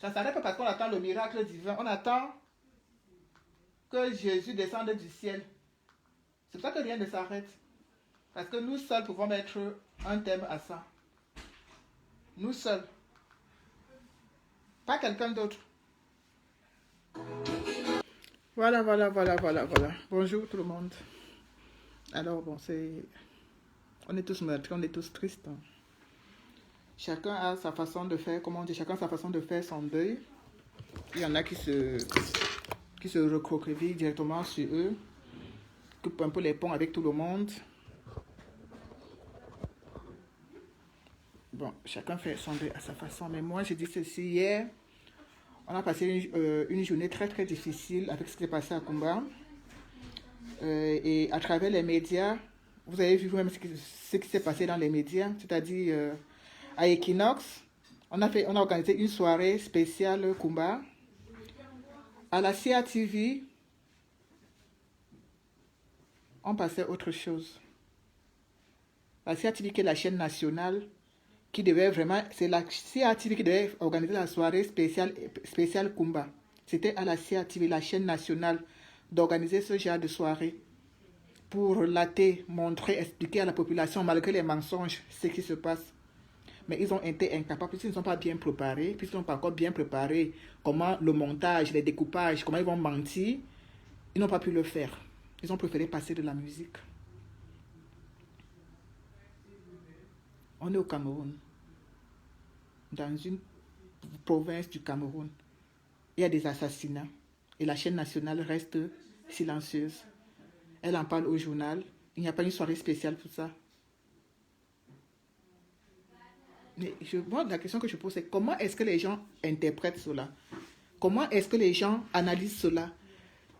Ça ne s'arrête pas parce qu'on attend le miracle divin. On attend que Jésus descende du ciel. C'est pour ça que rien ne s'arrête. Parce que nous seuls pouvons mettre un thème à ça. Nous seuls. Pas quelqu'un d'autre. Voilà. Bonjour tout le monde. Alors bon, on est tous meurtris, on est tous tristes. Chacun a sa façon de faire, comment on dit, chacun a sa façon de faire son deuil. Il y en a qui se recroquevillent directement sur eux, coupent un peu les ponts avec tout le monde. Bon, chacun fait son deuil à sa façon. Mais moi, j'ai dit ceci hier. On a passé une journée très très difficile avec ce qui s'est passé à Kumba. Et à travers les médias, vous avez vu vous-même ce qui s'est passé dans les médias, c'est-à-dire à Equinox, on a organisé une soirée spéciale Kumba. À la CATV, on passait autre chose. La CATV qui est la chaîne nationale, qui devait vraiment, c'est la CATV qui devait organiser la soirée spéciale Kumba. C'était à la CATV, la chaîne nationale, d'organiser ce genre de soirée pour relater, montrer, expliquer à la population, malgré les mensonges, ce qui se passe. Mais ils ont été incapables, puisqu'ils ne sont pas bien préparés, puisqu'ils n'ont pas encore bien préparé comment le montage, les découpages, comment ils vont mentir, ils n'ont pas pu le faire. Ils ont préféré passer de la musique. On est au Cameroun, dans une province du Cameroun. Il y a des assassinats et la chaîne nationale reste silencieuse. Elle en parle au journal. Il n'y a pas une soirée spéciale pour ça. Mais moi, la question que je pose, c'est comment est-ce que les gens interprètent cela? Comment est-ce que les gens analysent cela?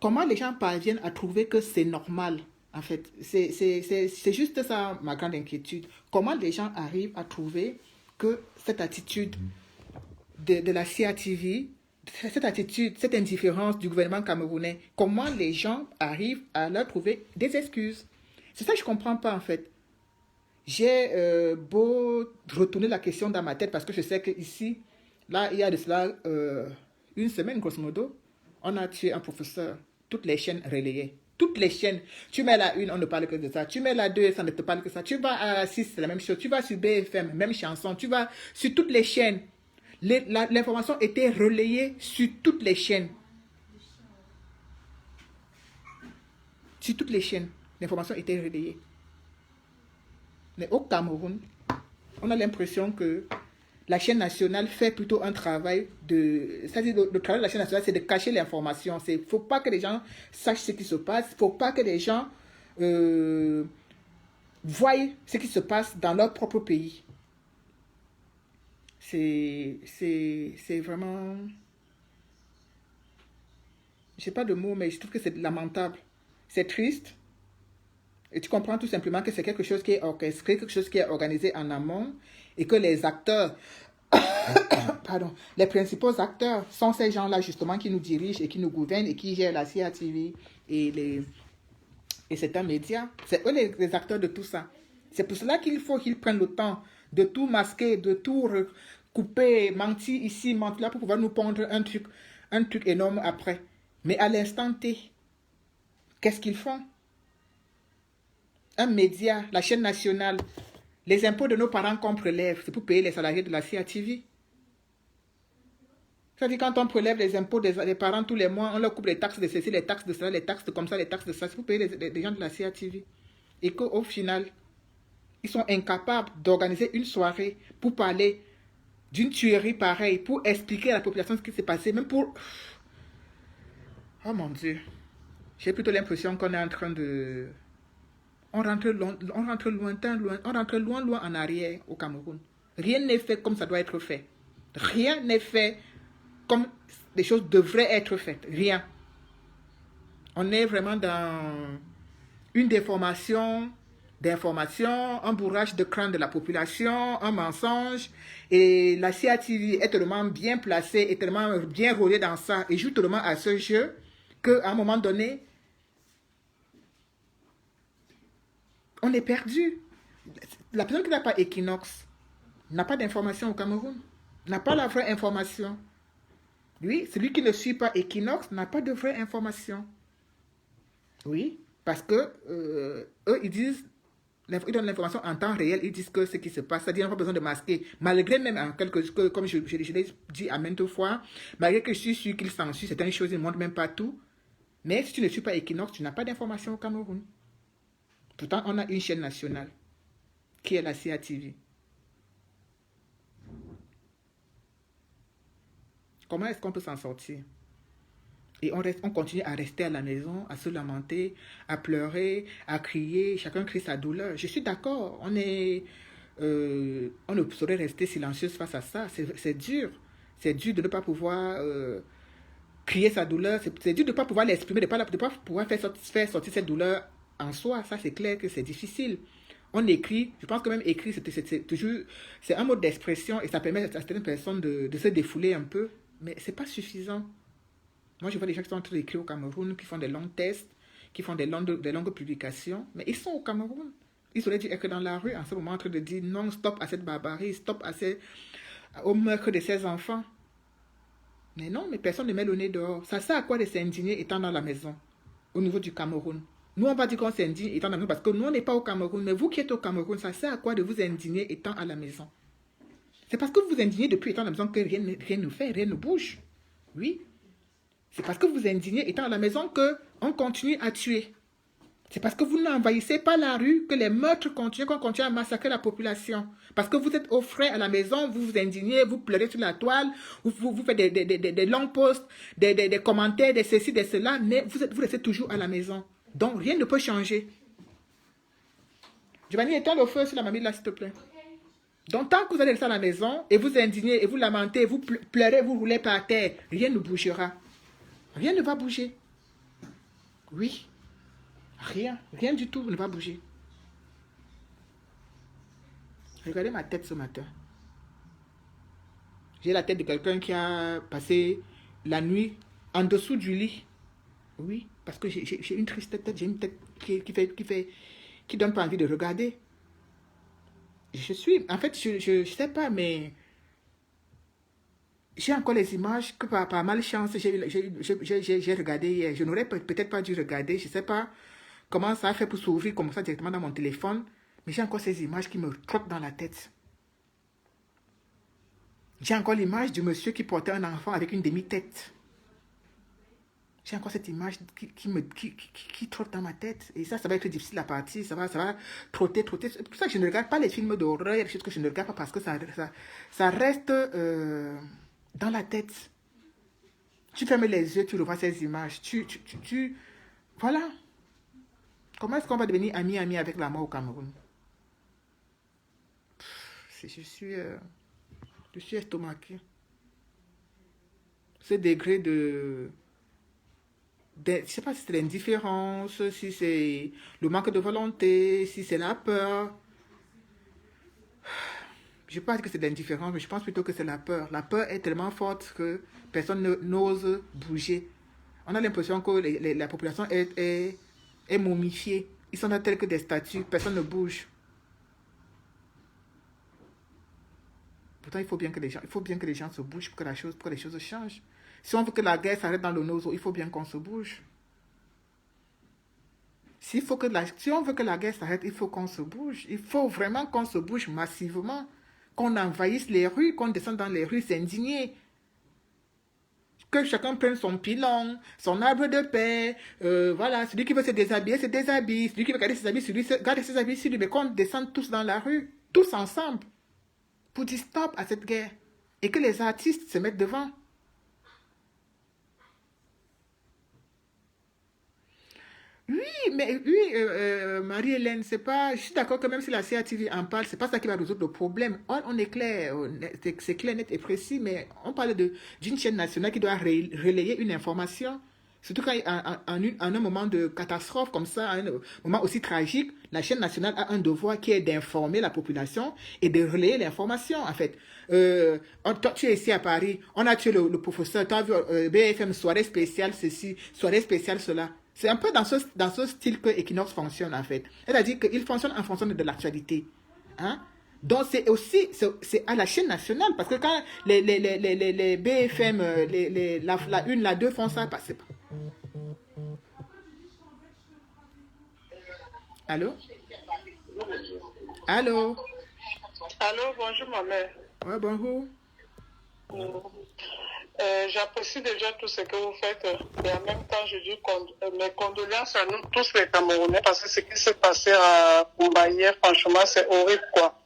Comment les gens parviennent à trouver que c'est normal? En fait, c'est juste ça ma grande inquiétude. Comment les gens arrivent à trouver que cette attitude de la CATV, cette attitude, cette indifférence du gouvernement camerounais, comment les gens arrivent à leur trouver des excuses? C'est ça que je ne comprends pas en fait. J'ai beau retourner la question dans ma tête parce que je sais qu'ici, là, il y a de cela une semaine, grosso modo, on a tué un professeur. Toutes les chaînes relayées. Toutes les chaînes. Tu mets la une, on ne parle que de ça. Tu mets la 2, ça ne te parle que de ça. Tu vas à 6, c'est la même chose. Tu vas sur BFM, même chanson. Tu vas sur toutes les chaînes. L'information était relayée sur toutes les chaînes. Sur toutes les chaînes, l'information était relayée. Mais au Cameroun, on a l'impression que la chaîne nationale fait plutôt un travail de... C'est-à-dire le travail de la chaîne nationale, c'est de cacher l'information. Il ne faut pas que les gens sachent ce qui se passe. Il ne faut pas que les gens voient ce qui se passe dans leur propre pays. C'est vraiment... Je n'ai pas de mots, mais je trouve que c'est lamentable. C'est triste. Et tu comprends tout simplement que c'est quelque chose qui est orchestré, quelque chose qui est organisé en amont, et que les acteurs, pardon, les principaux acteurs sont ces gens-là justement qui nous dirigent et qui nous gouvernent et qui gèrent la CATV et certains médias. C'est eux les acteurs de tout ça. C'est pour cela qu'il faut qu'ils prennent le temps de tout masquer, de tout couper, mentir ici, mentir là, pour pouvoir nous pondre un truc énorme après. Mais à l'instant T, qu'est-ce qu'ils font? Un média, la chaîne nationale, les impôts de nos parents qu'on prélève, c'est pour payer les salariés de la CATV. C'est-à-dire quand on prélève les impôts des parents tous les mois, on leur coupe les taxes de ceci, les taxes de cela, les taxes de comme ça, les taxes de ça, c'est pour payer les gens de la CATV. Et qu'au final, ils sont incapables d'organiser une soirée pour parler d'une tuerie pareille, pour expliquer à la population ce qui s'est passé, même pour... Oh mon Dieu. J'ai plutôt l'impression qu'on est en train de... On rentre loin en arrière au Cameroun. Rien n'est fait comme ça doit être fait. Rien n'est fait comme les choses devraient être faites. Rien. On est vraiment dans une déformation d'informations, un bourrage de crâne de la population, un mensonge. Et la CATV est tellement bien placée, est tellement bien rodée dans ça et joue tellement à ce jeu qu'à un moment donné, on est perdu. La personne qui n'a pas Equinox n'a pas d'information au Cameroun, n'a pas la vraie information. Oui, celui qui ne suit pas Equinox n'a pas de vraie information. Oui, parce que eux, ils disent, ils donnent l'information en temps réel, ils disent que ce qui se passe, c'est-à-dire, on n'a pas besoin de masquer. Malgré même, comme je l'ai dit à maintes fois, malgré que je suis sûr qu'ils censurent certaines choses, ils ne montrent même pas tout. Mais si tu ne suis pas Equinox, tu n'as pas d'information au Cameroun. Pourtant, on a une chaîne nationale, qui est la CATV. Comment est-ce qu'on peut s'en sortir? Et on continue à rester à la maison, à se lamenter, à pleurer, à crier. Chacun crie sa douleur. Je suis d'accord. On ne saurait rester silencieuse face à ça. C'est dur. C'est dur de ne pas pouvoir crier sa douleur. C'est dur de ne pas pouvoir l'exprimer, de ne pas pouvoir faire sortir cette douleur en soi. Ça, c'est clair que c'est difficile. On écrit. Je pense que même écrire, c'est un mode d'expression et ça permet à certaines personnes de se défouler un peu. Mais ce n'est pas suffisant. Moi, je vois des gens qui sont en train d'écrire au Cameroun, qui font des longs tests, qui font des longues publications. Mais ils sont au Cameroun. Ils auraient dû être dans la rue en ce moment en train de dire non, stop à cette barbarie, stop au meurtre de ces enfants. Mais non, mais personne ne met le nez dehors. Ça sert à quoi de s'indigner étant dans la maison, au niveau du Cameroun? Nous, on va dire qu'on s'indigne étant dans la maison parce que nous, on n'est pas au Cameroun. Mais vous qui êtes au Cameroun, ça sert à quoi de vous indigner étant à la maison? C'est parce que vous vous indignez depuis étant à la maison que rien ne fait, rien ne bouge. Oui. C'est parce que vous vous indignez étant à la maison qu'on continue à tuer. C'est parce que vous n'envahissez pas la rue que les meurtres continuent, qu'on continue à massacrer la population. Parce que vous êtes au frais à la maison, vous vous indignez, vous pleurez sur la toile, vous faites des longs posts, des commentaires, des ceci, des cela, mais vous restez toujours à la maison. Donc rien ne peut changer. Giovanni, éteins le feu sur la mamie là, s'il te plaît. Donc tant que vous allez rester à la maison et vous indignez et vous lamentez, vous pleurez, vous roulez par terre, rien ne bougera. Rien ne va bouger. Oui. Rien. Rien du tout ne va bouger. Regardez ma tête ce matin. J'ai la tête de quelqu'un qui a passé la nuit en dessous du lit. Oui. Parce que j'ai une triste tête. J'ai une tête qui donne pas envie de regarder. En fait, je sais pas, mais j'ai encore les images que par malchance, j'ai regardé hier. Je n'aurais peut-être pas dû regarder. Je ne sais pas comment ça a fait pour s'ouvrir comme ça directement dans mon téléphone. Mais j'ai encore ces images qui me trottent dans la tête. J'ai encore l'image du monsieur qui portait un enfant avec une demi-tête. J'ai encore cette image qui trotte dans ma tête. Et ça va être difficile à partir. Ça va trotter. C'est pour ça que je ne regarde pas les films d'horreur. Il y a des choses que je ne regarde pas parce que ça reste dans la tête. Tu fermes les yeux, tu revois ces images. Voilà. Comment est-ce qu'on va devenir ami avec la mort au Cameroun? Je suis estomaqué. Ce degré je ne sais pas si c'est l'indifférence, si c'est le manque de volonté, si c'est la peur. Je ne pense pas que c'est de l'indifférence, mais je pense plutôt que c'est la peur. La peur est tellement forte que personne n'ose bouger. On a l'impression que la population est momifiée. Ils sont là tels que des statues, personne ne bouge. Pourtant, il faut bien que les gens se bougent pour que les choses changent. Si on veut que la guerre s'arrête dans le Nozo, il faut bien qu'on se bouge. Si on veut que la guerre s'arrête, il faut qu'on se bouge. Il faut vraiment qu'on se bouge massivement. Qu'on envahisse les rues, qu'on descende dans les rues s'indigner. Que chacun prenne son pilon, son arbre de paix. Voilà, celui qui veut se déshabiller, se déshabille. Celui qui veut garder ses habits sur lui, garde ses habits sur lui. Mais qu'on descende tous dans la rue, tous ensemble, pour dire stop à cette guerre. Et que les artistes se mettent devant. Marie-Hélène, c'est pas. Je suis d'accord que même si la CATV en parle, c'est pas ça qui va résoudre le problème. On est clair, c'est clair, net et précis, mais on parle d'une chaîne nationale qui doit relayer une information. Surtout quand en un moment de catastrophe comme ça, un moment aussi tragique, la chaîne nationale a un devoir qui est d'informer la population et de relayer l'information, en fait. Tu es ici à Paris, on a tué le professeur, tu as vu BFM, soirée spéciale ceci, soirée spéciale cela. C'est un peu dans ce style que Equinox fonctionne, en fait. C'est-à-dire qu'il fonctionne en fonction de l'actualité. Hein? Donc, c'est aussi c'est à la chaîne nationale. Parce que quand les BFM, la 1, la 2 font ça, c'est pas. Allô? Allô? Allô, bonjour ma mère. Ouais, bonjour. J'apprécie déjà tout ce que vous faites et en même temps je dis mes condoléances à nous tous les Camerounais parce que ce qui s'est passé à Mbaye, franchement c'est horrible quoi.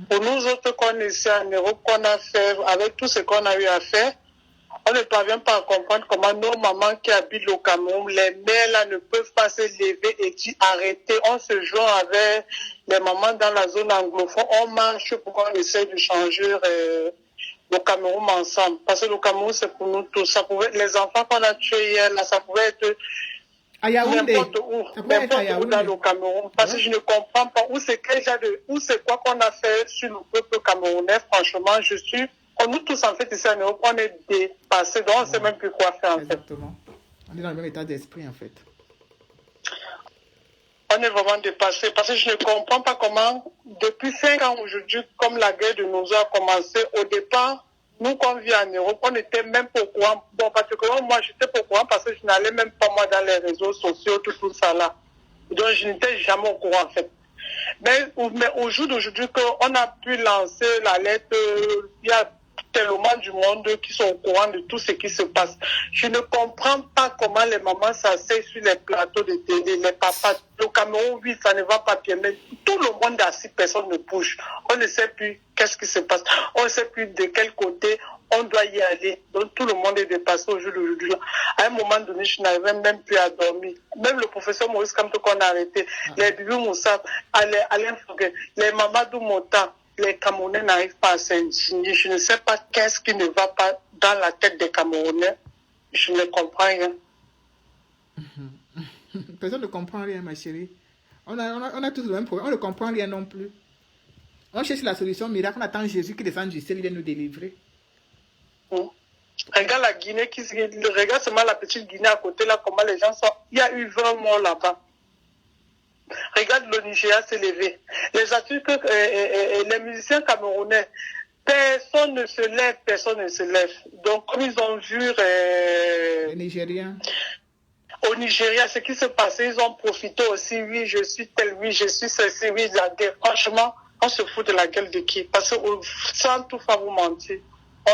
Pour nous autres qu'on est ici en Europe, qu'on a fait, avec tout ce qu'on a eu à faire, on ne parvient pas à comprendre comment nos mamans qui habitent au Cameroun, les mères là ne peuvent pas se lever et dire arrêtez. On se joint avec les mamans dans la zone anglophone, on marche pour qu'on essaie de changer le Cameroun ensemble. Parce que le Cameroun c'est pour nous tous. Ça pouvait, les enfants qu'on a tués hier là, ça pouvait être À Yaoundé. n'importe où dans le Cameroun. Parce que je ne comprends pas où c'est quoi qu'on a fait sur le peuple camerounais. Franchement, nous tous en fait ici en Europe, on est dépassés, donc on ne sait même plus quoi faire en fait. Exactement. On est dans le même état d'esprit en fait. On est vraiment dépassés parce que je ne comprends pas comment, depuis 5 ans aujourd'hui, comme la guerre de nos a commencé, au départ, nous, quand on vit en Europe, on n'était même pas au courant. Bon, particulièrement, moi, j'étais pas au courant parce que je n'allais même pas, moi, dans les réseaux sociaux, tout ça là. Donc, je n'étais jamais au courant, en fait. Mais au jour d'aujourd'hui, qu'on a pu lancer la lettre, il y a tellement du monde qui sont au courant de tout ce qui se passe. Je ne comprends pas comment les mamans s'asseyent sur les plateaux de télé, les papas. Le Cameroun, oui, ça ne va pas bien, mais tout le monde est assis, personne ne bouge. On ne sait plus qu'est-ce qui se passe. On ne sait plus de quel côté on doit y aller. Donc tout le monde est dépassé au jour d'aujourd'hui. À un moment donné, je n'arrivais même plus à dormir. Même le professeur Maurice Kamto qu'on a arrêté, les Bibi Moussa, Alain Foguet, les Mamadou Mota, les Camerounais n'arrivent pas à s'indigner. Je ne sais pas qu'est-ce qui ne va pas dans la tête des Camerounais. Je ne comprends rien. Personne ne comprend rien, ma chérie. On a tous le même problème. On ne comprend rien non plus. On cherche la solution miracle. On attend Jésus qui descend du ciel, il vient nous délivrer. Regarde la Guinée, regarde seulement la petite Guinée à côté, là, comment les gens sont. Il y a eu 20 morts là-bas. Regarde le Nigeria s'est levé. Les artistes, les musiciens camerounais, personne ne se lève, personne ne se lève. Donc, comme ils ont vu les Nigériens. Au Nigeria, ce qui s'est passé, ils ont profité aussi. Oui, je suis tel, oui, je suis ceci, oui, la guerre. Franchement, on se fout de la gueule de qui? Parce que sans tout faire vous mentir,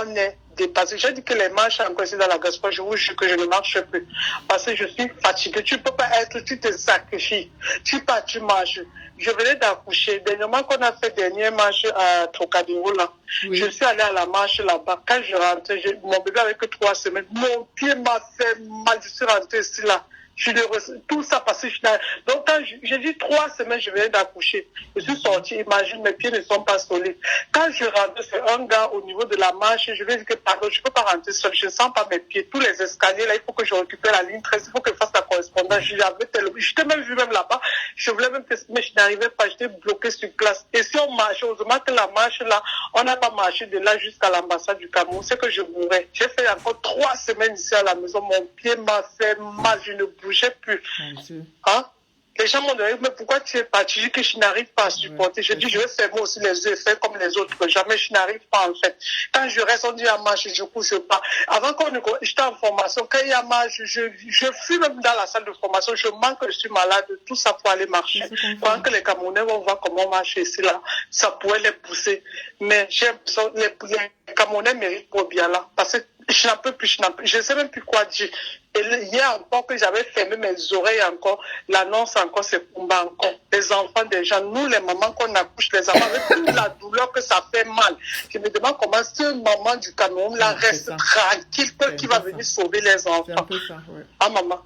on est dépassé. J'ai dit que les marches encore ici dans la gospel, je vous jure que je ne marche plus. Parce que je suis fatigué. Tu ne peux pas être, tu te sacrifies. Tu pars, tu marches. Je venais d'accoucher. Dernièrement qu'on a fait dernière marche à Trocadéro là. Oui. Je suis allée à la marche là-bas. Quand je rentrais, mon bébé avait que 3 semaines. Mon pied m'a fait mal. Je suis rentrée ici là. Tout ça parce que donc quand j'ai dit 3 semaines, je venais d'accoucher. Je suis sortie, imagine, mes pieds ne sont pas solides. Quand je rentre, c'est un gars au niveau de la marche, je lui ai dit que pardon, je ne peux pas rentrer seul, je ne sens pas mes pieds. Tous les escaliers, là, il faut que je récupère la ligne 13, il faut que je fasse la correspondance. Je t'ai même vu même là-bas, je voulais même mais je n'arrivais pas, j'étais bloqué sur place. Et si on marchait, heureusement que la marche là, on n'a pas marché de là jusqu'à l'ambassade du Cameroun, c'est que je mourrais. J'ai fait encore 3 semaines ici à la maison, mon pied m'a fait mal, je ne bougeais plus. Hein? Les gens m'ont dit, mais pourquoi tu es parti? Je dis que je n'arrive pas à supporter. Je dis, je vais fermer aussi les yeux et faire comme les autres. Jamais je n'arrive pas en fait. Quand je reste, on dit à marcher, je couche pas. Avant j'étais en formation, quand il y a marche, je fuis même dans la salle de formation. Je manque, je suis malade, tout ça pour aller marcher. Pendant que les Camerounais vont voir comment on marche ici là, ça pourrait les pousser. Mais j'ai l'impression les Camerounais méritent pour bien là. Parce que je n'en peux plus, je ne sais même plus quoi dire. Et hier encore que j'avais fermé mes oreilles encore, l'annonce encore, c'est combat encore. Les enfants des gens, nous les mamans qu'on accouche, les enfants, avec toute la douleur que ça fait mal. Je me demande comment ce maman du Cameroun là reste tranquille, qui va venir sauver les enfants. C'est un peu ça, ouais. Ah maman.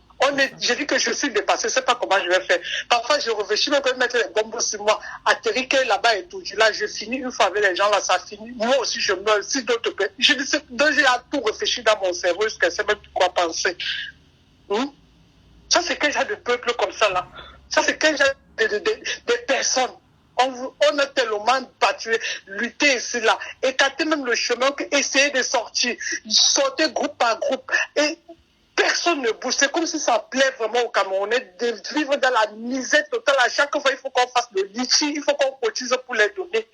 J'ai dit que je suis dépassée, je ne sais pas comment je vais faire. Parfois, je réfléchis même que mettre les bombes sur moi, atterrir là-bas et tout. Là, je finis une fois avec les gens, là, ça finit. Moi aussi, je meurs. Si d'autres peuvent. Je dis, donc, j'ai tout réfléchi dans mon cerveau jusqu'à ne sais même plus quoi penser. Ça, c'est quel genre de peuple comme ça, là? Ça, c'est quel genre de personnes? On a tellement battu, lutté ici, là, écarté même le chemin, essayer de sortir groupe par groupe. Et personne ne bouge. C'est comme si ça plaît vraiment aux Camerounais de vivre dans la misère totale. À chaque fois, il faut qu'on fasse le litchi, il faut qu'on cotise pour les donner.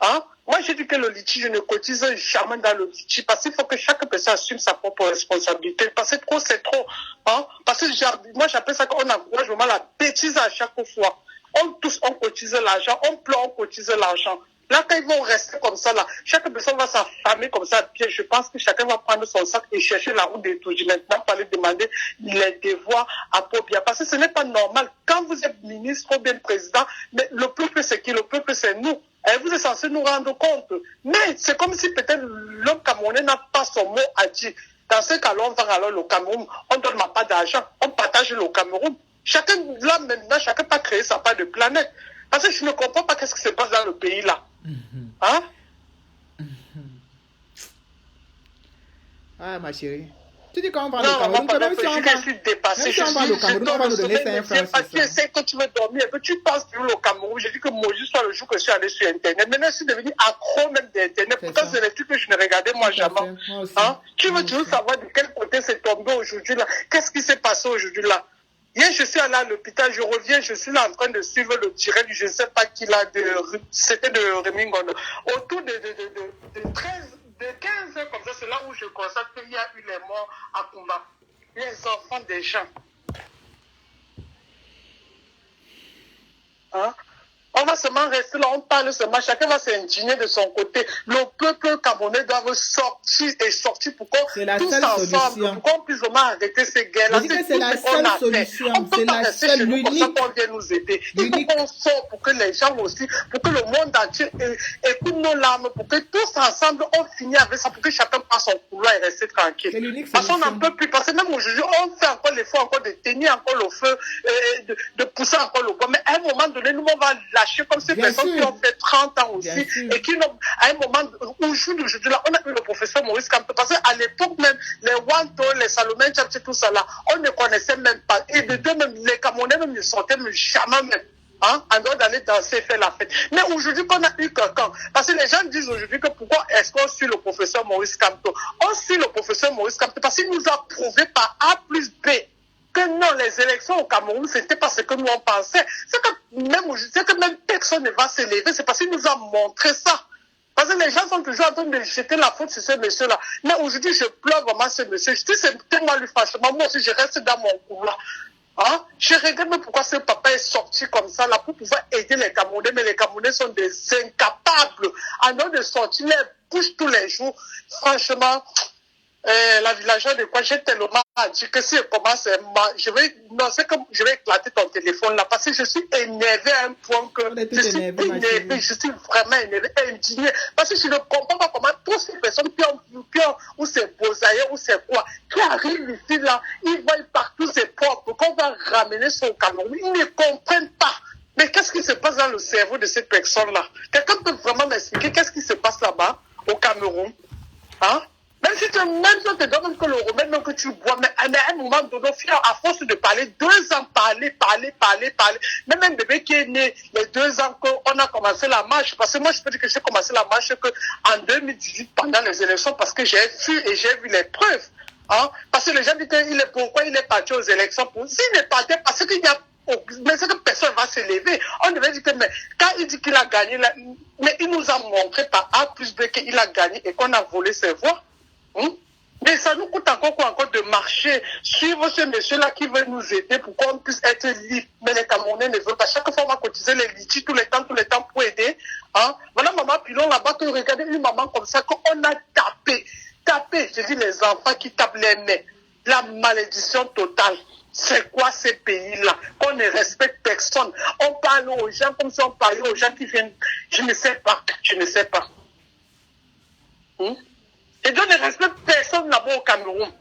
Hein? Moi, j'ai dit que le litchi, je ne cotise jamais dans le litchi parce qu'il faut que chaque personne assume sa propre responsabilité. Parce que trop, c'est trop. Hein? Parce que moi, j'appelle ça qu'on encourage vraiment la bêtise à chaque fois. On cotise l'argent, on pleure, on cotise l'argent. Là, quand ils vont rester comme ça, là, chaque personne va s'affamer comme ça. Bien, je pense que chacun va prendre son sac et chercher la route des touches. Maintenant, pas lui demander les devoirs à Pobia. Parce que ce n'est pas normal. Quand vous êtes ministre ou bien président, mais le peuple, c'est qui? Le peuple, c'est nous. Et vous êtes censé nous rendre compte. Mais c'est comme si peut-être l'homme camerounais n'a pas son mot à dire. Dans ce cas-là, on va alors le Cameroun. On ne donne pas d'argent. On partage le Cameroun. Chacun, là, maintenant, chacun peut créer sa part de planète. Parce que je ne comprends pas qu'est-ce qui se passe dans le pays, là. Hein? Ah, ma chérie. Tu dis qu'on va Non, au Cameroun, on va même si on va, je suis dépassé. même si on va au Cameroun, on va nous donner 5 francs. Tu sais que tu veux dormir, et que tu penses que au Cameroun. J'ai dit que moi, juste le jour que je suis allé sur Internet. Maintenant, je suis devenu accro même d'Internet. Pourtant, c'est les trucs que je ne regardais moi jamais. Hein? Tu veux toujours savoir de quel côté c'est tombé aujourd'hui là. Qu'est-ce qui s'est passé aujourd'hui là? Hier, je suis allé à l'hôpital, je reviens, je suis là en train de suivre le direct, je ne sais pas qui l'a, c'était de Remingono. Autour de 15 heures comme ça, c'est là où je constate qu'il y a eu les morts à combat. Les enfants des gens. Hein? On va seulement rester là, on parle seulement, chacun va s'indigner de son côté. Le peuple camerounais doit sortir et sortir pour qu'on tous ensemble, pour qu'on puisse vraiment arrêter ces guerres-là. C'est la seule solution. On ne peut pas rester chez nous comme ça qu'on vient nous aider. Il faut qu'on sorte pour que les gens aussi, pour que le monde entier écoute nos larmes, pour que tous ensemble on finisse avec ça, pour que chacun passe son couloir et reste tranquille. Parce qu'on n'en peut plus. Parce que même aujourd'hui, on fait encore l'effort encore de tenir encore le feu, de pousser encore le bois. Mais à un moment donné, nous, on va lâcher comme ces personnes qui ont fait 30 ans aussi et qui n'ont, à un moment, aujourd'hui, là, on a eu le professeur Maurice Kamto, parce qu'à l'époque même, les Wanto, les Salomé, tout ça là, on ne connaissait même pas. Et de deux, même, les Camerounais même ne sortaient même jamais même. Hein, en dehors d'aller danser, faire la fête. Mais aujourd'hui, qu'on a eu quelqu'un, parce que les gens disent aujourd'hui que pourquoi est-ce qu'on suit le professeur Maurice Kamto? On suit le professeur Maurice Kamto parce qu'il nous a prouvé par A plus B que non, les élections au Cameroun, c'était pas ce que nous on pensait. C'est que même personne ne va s'élever, c'est parce qu'il nous a montré ça. Parce que les gens sont toujours en train de jeter la faute sur ce monsieur-là. Mais aujourd'hui, je pleure vraiment ce monsieur. Je dis, c'est tellement lui, franchement, moi aussi, je reste dans mon couloir. Hein? Je regrette même pourquoi ce papa est sorti comme ça, là, pour pouvoir aider les Camerounais, mais les Camerounais sont des incapables. En train de sortir les bouches tous les jours. Franchement, la villageoise de quoi j'ai tellement dit que si je commence, je vais éclater ton téléphone là parce que je suis énervé à un point que je suis énervé, je suis vraiment énervé, indigné parce que je ne comprends pas comment toutes ces personnes qui ont ou c'est Bosaïe ou c'est quoi qui arrivent ici là, ils voient partout c'est propre qu'on va ramener son Cameroun, ils ne comprennent pas. Mais qu'est-ce qui se passe dans le cerveau de cette personne là? Quelqu'un peut vraiment m'expliquer qu'est-ce qui se passe là-bas au Cameroun? Hein? Même si tu te donnes que le remède, même que tu bois, mais à un moment donné, à force de parler, 2 ans, parler. Même un bébé qui est né, les 2 ans qu'on a commencé la marche, parce que moi, je peux dire que j'ai commencé la marche en 2018 pendant les élections, parce que j'ai vu et j'ai vu les preuves. Hein? Parce que les gens disent pourquoi il est parti aux élections. S'il n'est pas parce qu'il y a mais c'est que personne ne va s'élever. On devait dire que mais, quand il dit qu'il a gagné, mais il nous a montré par A plus B qu'il a gagné et qu'on a volé ses voix. Mais ça nous coûte encore de marcher, suivre ce monsieur-là qui veut nous aider pour qu'on puisse être libre. Mais les Camerounais ne veulent pas. Chaque fois, on va cotiser les litiges tout le temps pour aider. Hein? Voilà maman Pilon là-bas, que regardez une maman comme ça, qu'on a tapé. Je dis les enfants qui tapent les mains. La malédiction totale. C'est quoi ces pays-là? Qu'on ne respecte personne. On parle aux gens comme si on parlait aux gens qui viennent. Je ne sais pas. Et Dieu ne respecte personne là-bas au Cameroun.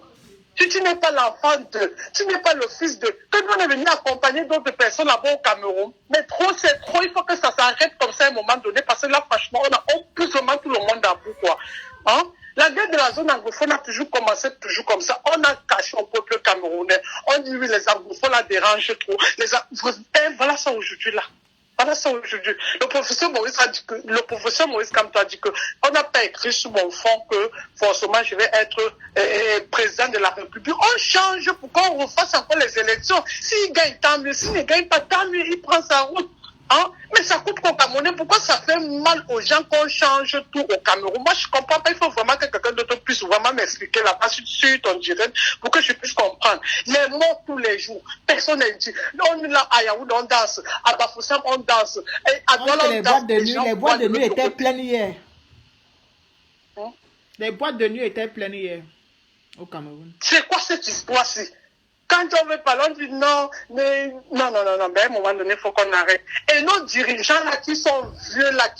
Si tu n'es pas l'enfant de, tu n'es pas le fils de, que nous on est venu accompagner d'autres personnes là-bas au Cameroun. Mais trop, c'est trop, il faut que ça s'arrête comme ça à un moment donné, parce que là, franchement, on pousse vraiment tout le monde à bout, quoi. Hein? La guerre de la zone anglophone a toujours commencé comme ça. On a caché au peuple camerounais. On dit oui, les anglophones la dérangent trop. Voilà ça aujourd'hui là. Voilà ça aujourd'hui. Le professeur Maurice Kamto a dit que on n'a pas écrit sur mon front que forcément je vais être président de la République. On change pour qu'on refasse encore les élections. S'il gagne, tant mieux. S'il ne gagne pas, tant mieux, il prend sa route. Hein? Mais ça coûte qu'au Cameroun. Pourquoi ça fait mal aux gens qu'on change tout au Cameroun? Moi, je comprends pas. Il faut vraiment que quelqu'un d'autre puisse vraiment m'expliquer là-bas sur ton direct pour que je puisse comprendre. Les mots tous les jours. Personne n'est dit. On est là à Yaoundé, on danse. À Bafoussam, on danse. Et à Douala, on danse. Les boîtes de nuit étaient pleines hier. Hein? Les boîtes de nuit étaient pleines hier au Cameroun. C'est quoi cette histoire-ci? Quand on veut parler, on dit non, mais non, mais à un moment donné, il faut qu'on arrête. Et nos dirigeants là qui sont vieux là,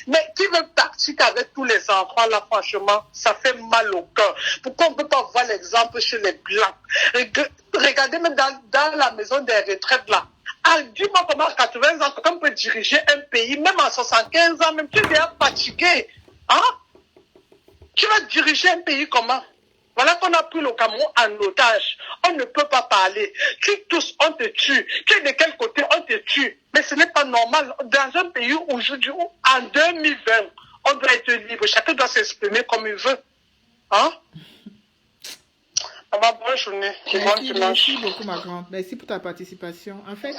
mais qui veulent tactique avec tous les enfants là, franchement, ça fait mal au cœur. Pourquoi on ne peut pas voir l'exemple chez les Blancs? Regardez même dans la maison des retraites là. Ah, dis-moi comment à 80 ans, quelqu'un peut diriger un pays, même à 75 ans, même tu es déjà fatigué. Hein? Tu vas diriger un pays comment? Voilà qu'on a pris le Cameroun en otage. On ne peut pas parler. Tu tous, on te tue. Tu es de quel côté, on te tue. Mais ce n'est pas normal. Dans un pays où aujourd'hui, en 2020, on doit être libre. Chacun doit s'exprimer comme il veut. Hein? Bonne journée. Merci beaucoup, ma grande. Merci pour ta participation. En fait,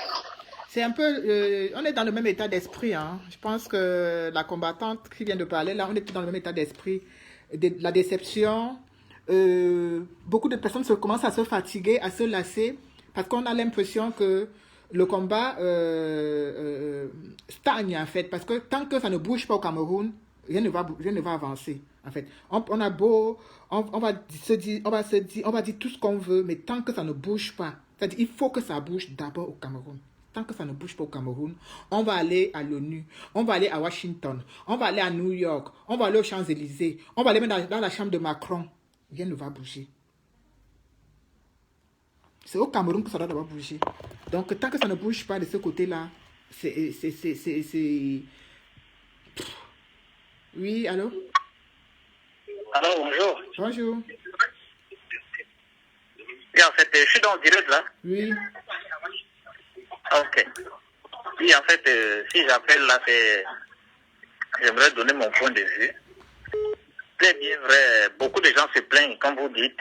c'est un peu... on est dans le même état d'esprit. Hein. Je pense que la combattante qui vient de parler, là, on est tous dans le même état d'esprit. La déception... beaucoup de personnes commencent à se fatiguer, à se lasser, parce qu'on a l'impression que le combat stagne, en fait, parce que tant que ça ne bouge pas au Cameroun, rien ne va avancer, en fait. On a beau, on va dire tout ce qu'on veut, mais tant que ça ne bouge pas, c'est-à-dire il faut que ça bouge d'abord au Cameroun. Tant que ça ne bouge pas au Cameroun, on va aller à l'ONU, on va aller à Washington, on va aller à New York, on va aller aux Champs-Élysées, on va aller même dans la chambre de Macron. Rien ne va bouger. C'est au Cameroun que ça doit d'abord bouger. Donc, tant que ça ne bouge pas de ce côté-là, c'est... Oui, allô? Allô, bonjour. Bonjour. Oui, en fait, je suis dans le direct là. Oui. Ok. Oui, en fait, si j'appelle là, c'est... J'aimerais donner mon point de vue. C'est bien vrai, beaucoup de gens se plaignent, comme vous dites,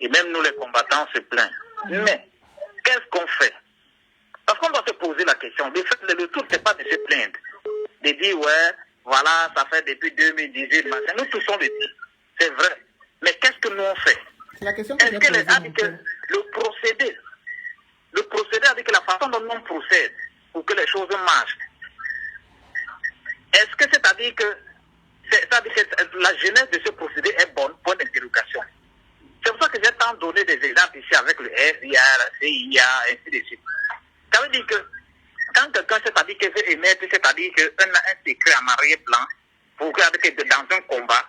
et même nous les combattants se plaignent. Mais, qu'est-ce qu'on fait? Parce qu'on doit se poser la question. Le tout, c'est pas de se plaindre. De dire, ouais, voilà, ça fait depuis 2018, machin. Nous touchons le dit. C'est vrai. Mais qu'est-ce que nous on fait? C'est la question que Est-ce que le procédé avec la façon dont on procède pour que les choses marchent, est-ce que c'est-à-dire que la jeunesse de ce procédé est bonne? Point d'interrogation. C'est pour ça que j'ai tant donné des exemples ici avec le FIA, la CIA, ainsi de suite. Ça veut dire que quand quelqu'un, c'est-à-dire qu'il veut émettre, c'est-à-dire qu'un secret en arrière-plan, pour que dans un combat,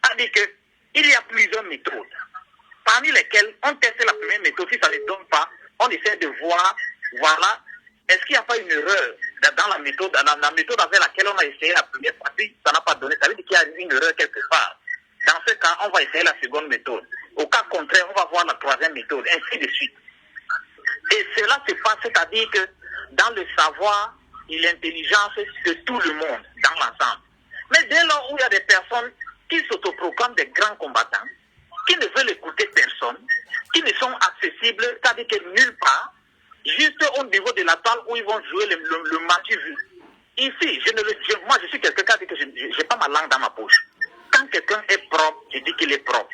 c'est-à-dire qu'il y a plusieurs méthodes, parmi lesquelles on teste la première méthode. Si ça ne donne pas, on essaie de voir, voilà, est-ce qu'il n'y a pas une erreur dans la méthode avec laquelle on a essayé la première fois? Si ça n'a pas donné, ça veut dire qu'il y a une erreur quelque part. Dans ce cas, on va essayer la seconde méthode. Au cas contraire, on va voir la troisième méthode, ainsi de suite. Et cela se passe, c'est-à-dire que dans le savoir et l'intelligence de tout le monde, dans l'ensemble. Mais dès lors où il y a des personnes qui s'autoproclament des grands combattants, qui ne veulent écouter personne, qui ne sont accessibles, c'est-à-dire que nulle part, juste au niveau de la table où ils vont jouer le match vu. Ici, moi je suis quelqu'un qui a dit que je n'ai pas ma langue dans ma poche. Quand quelqu'un est propre, je dis qu'il est propre.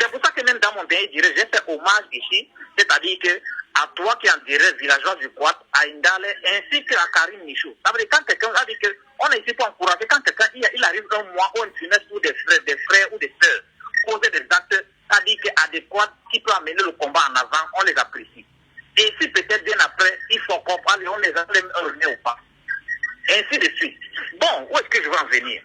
C'est pour ça que même dans mon dernier direct, j'ai fait hommage ici, c'est-à-dire que à toi qui es en direct, villageois du Quad, à Indale, ainsi que à Karim Michou. Ça veut dire quand quelqu'un a dit qu'on est ici pour encourager, quand quelqu'un il arrive un mois ou une trimestre ou des frères ou des sœurs, poser des actes, c'est-à-dire adéquats qui peuvent amener le combat en avant, on les apprécie. Et si peut-être bien après, il faut comprendre, on les a remis ou pas. Ainsi de suite. Bon, où est-ce que je veux en venir?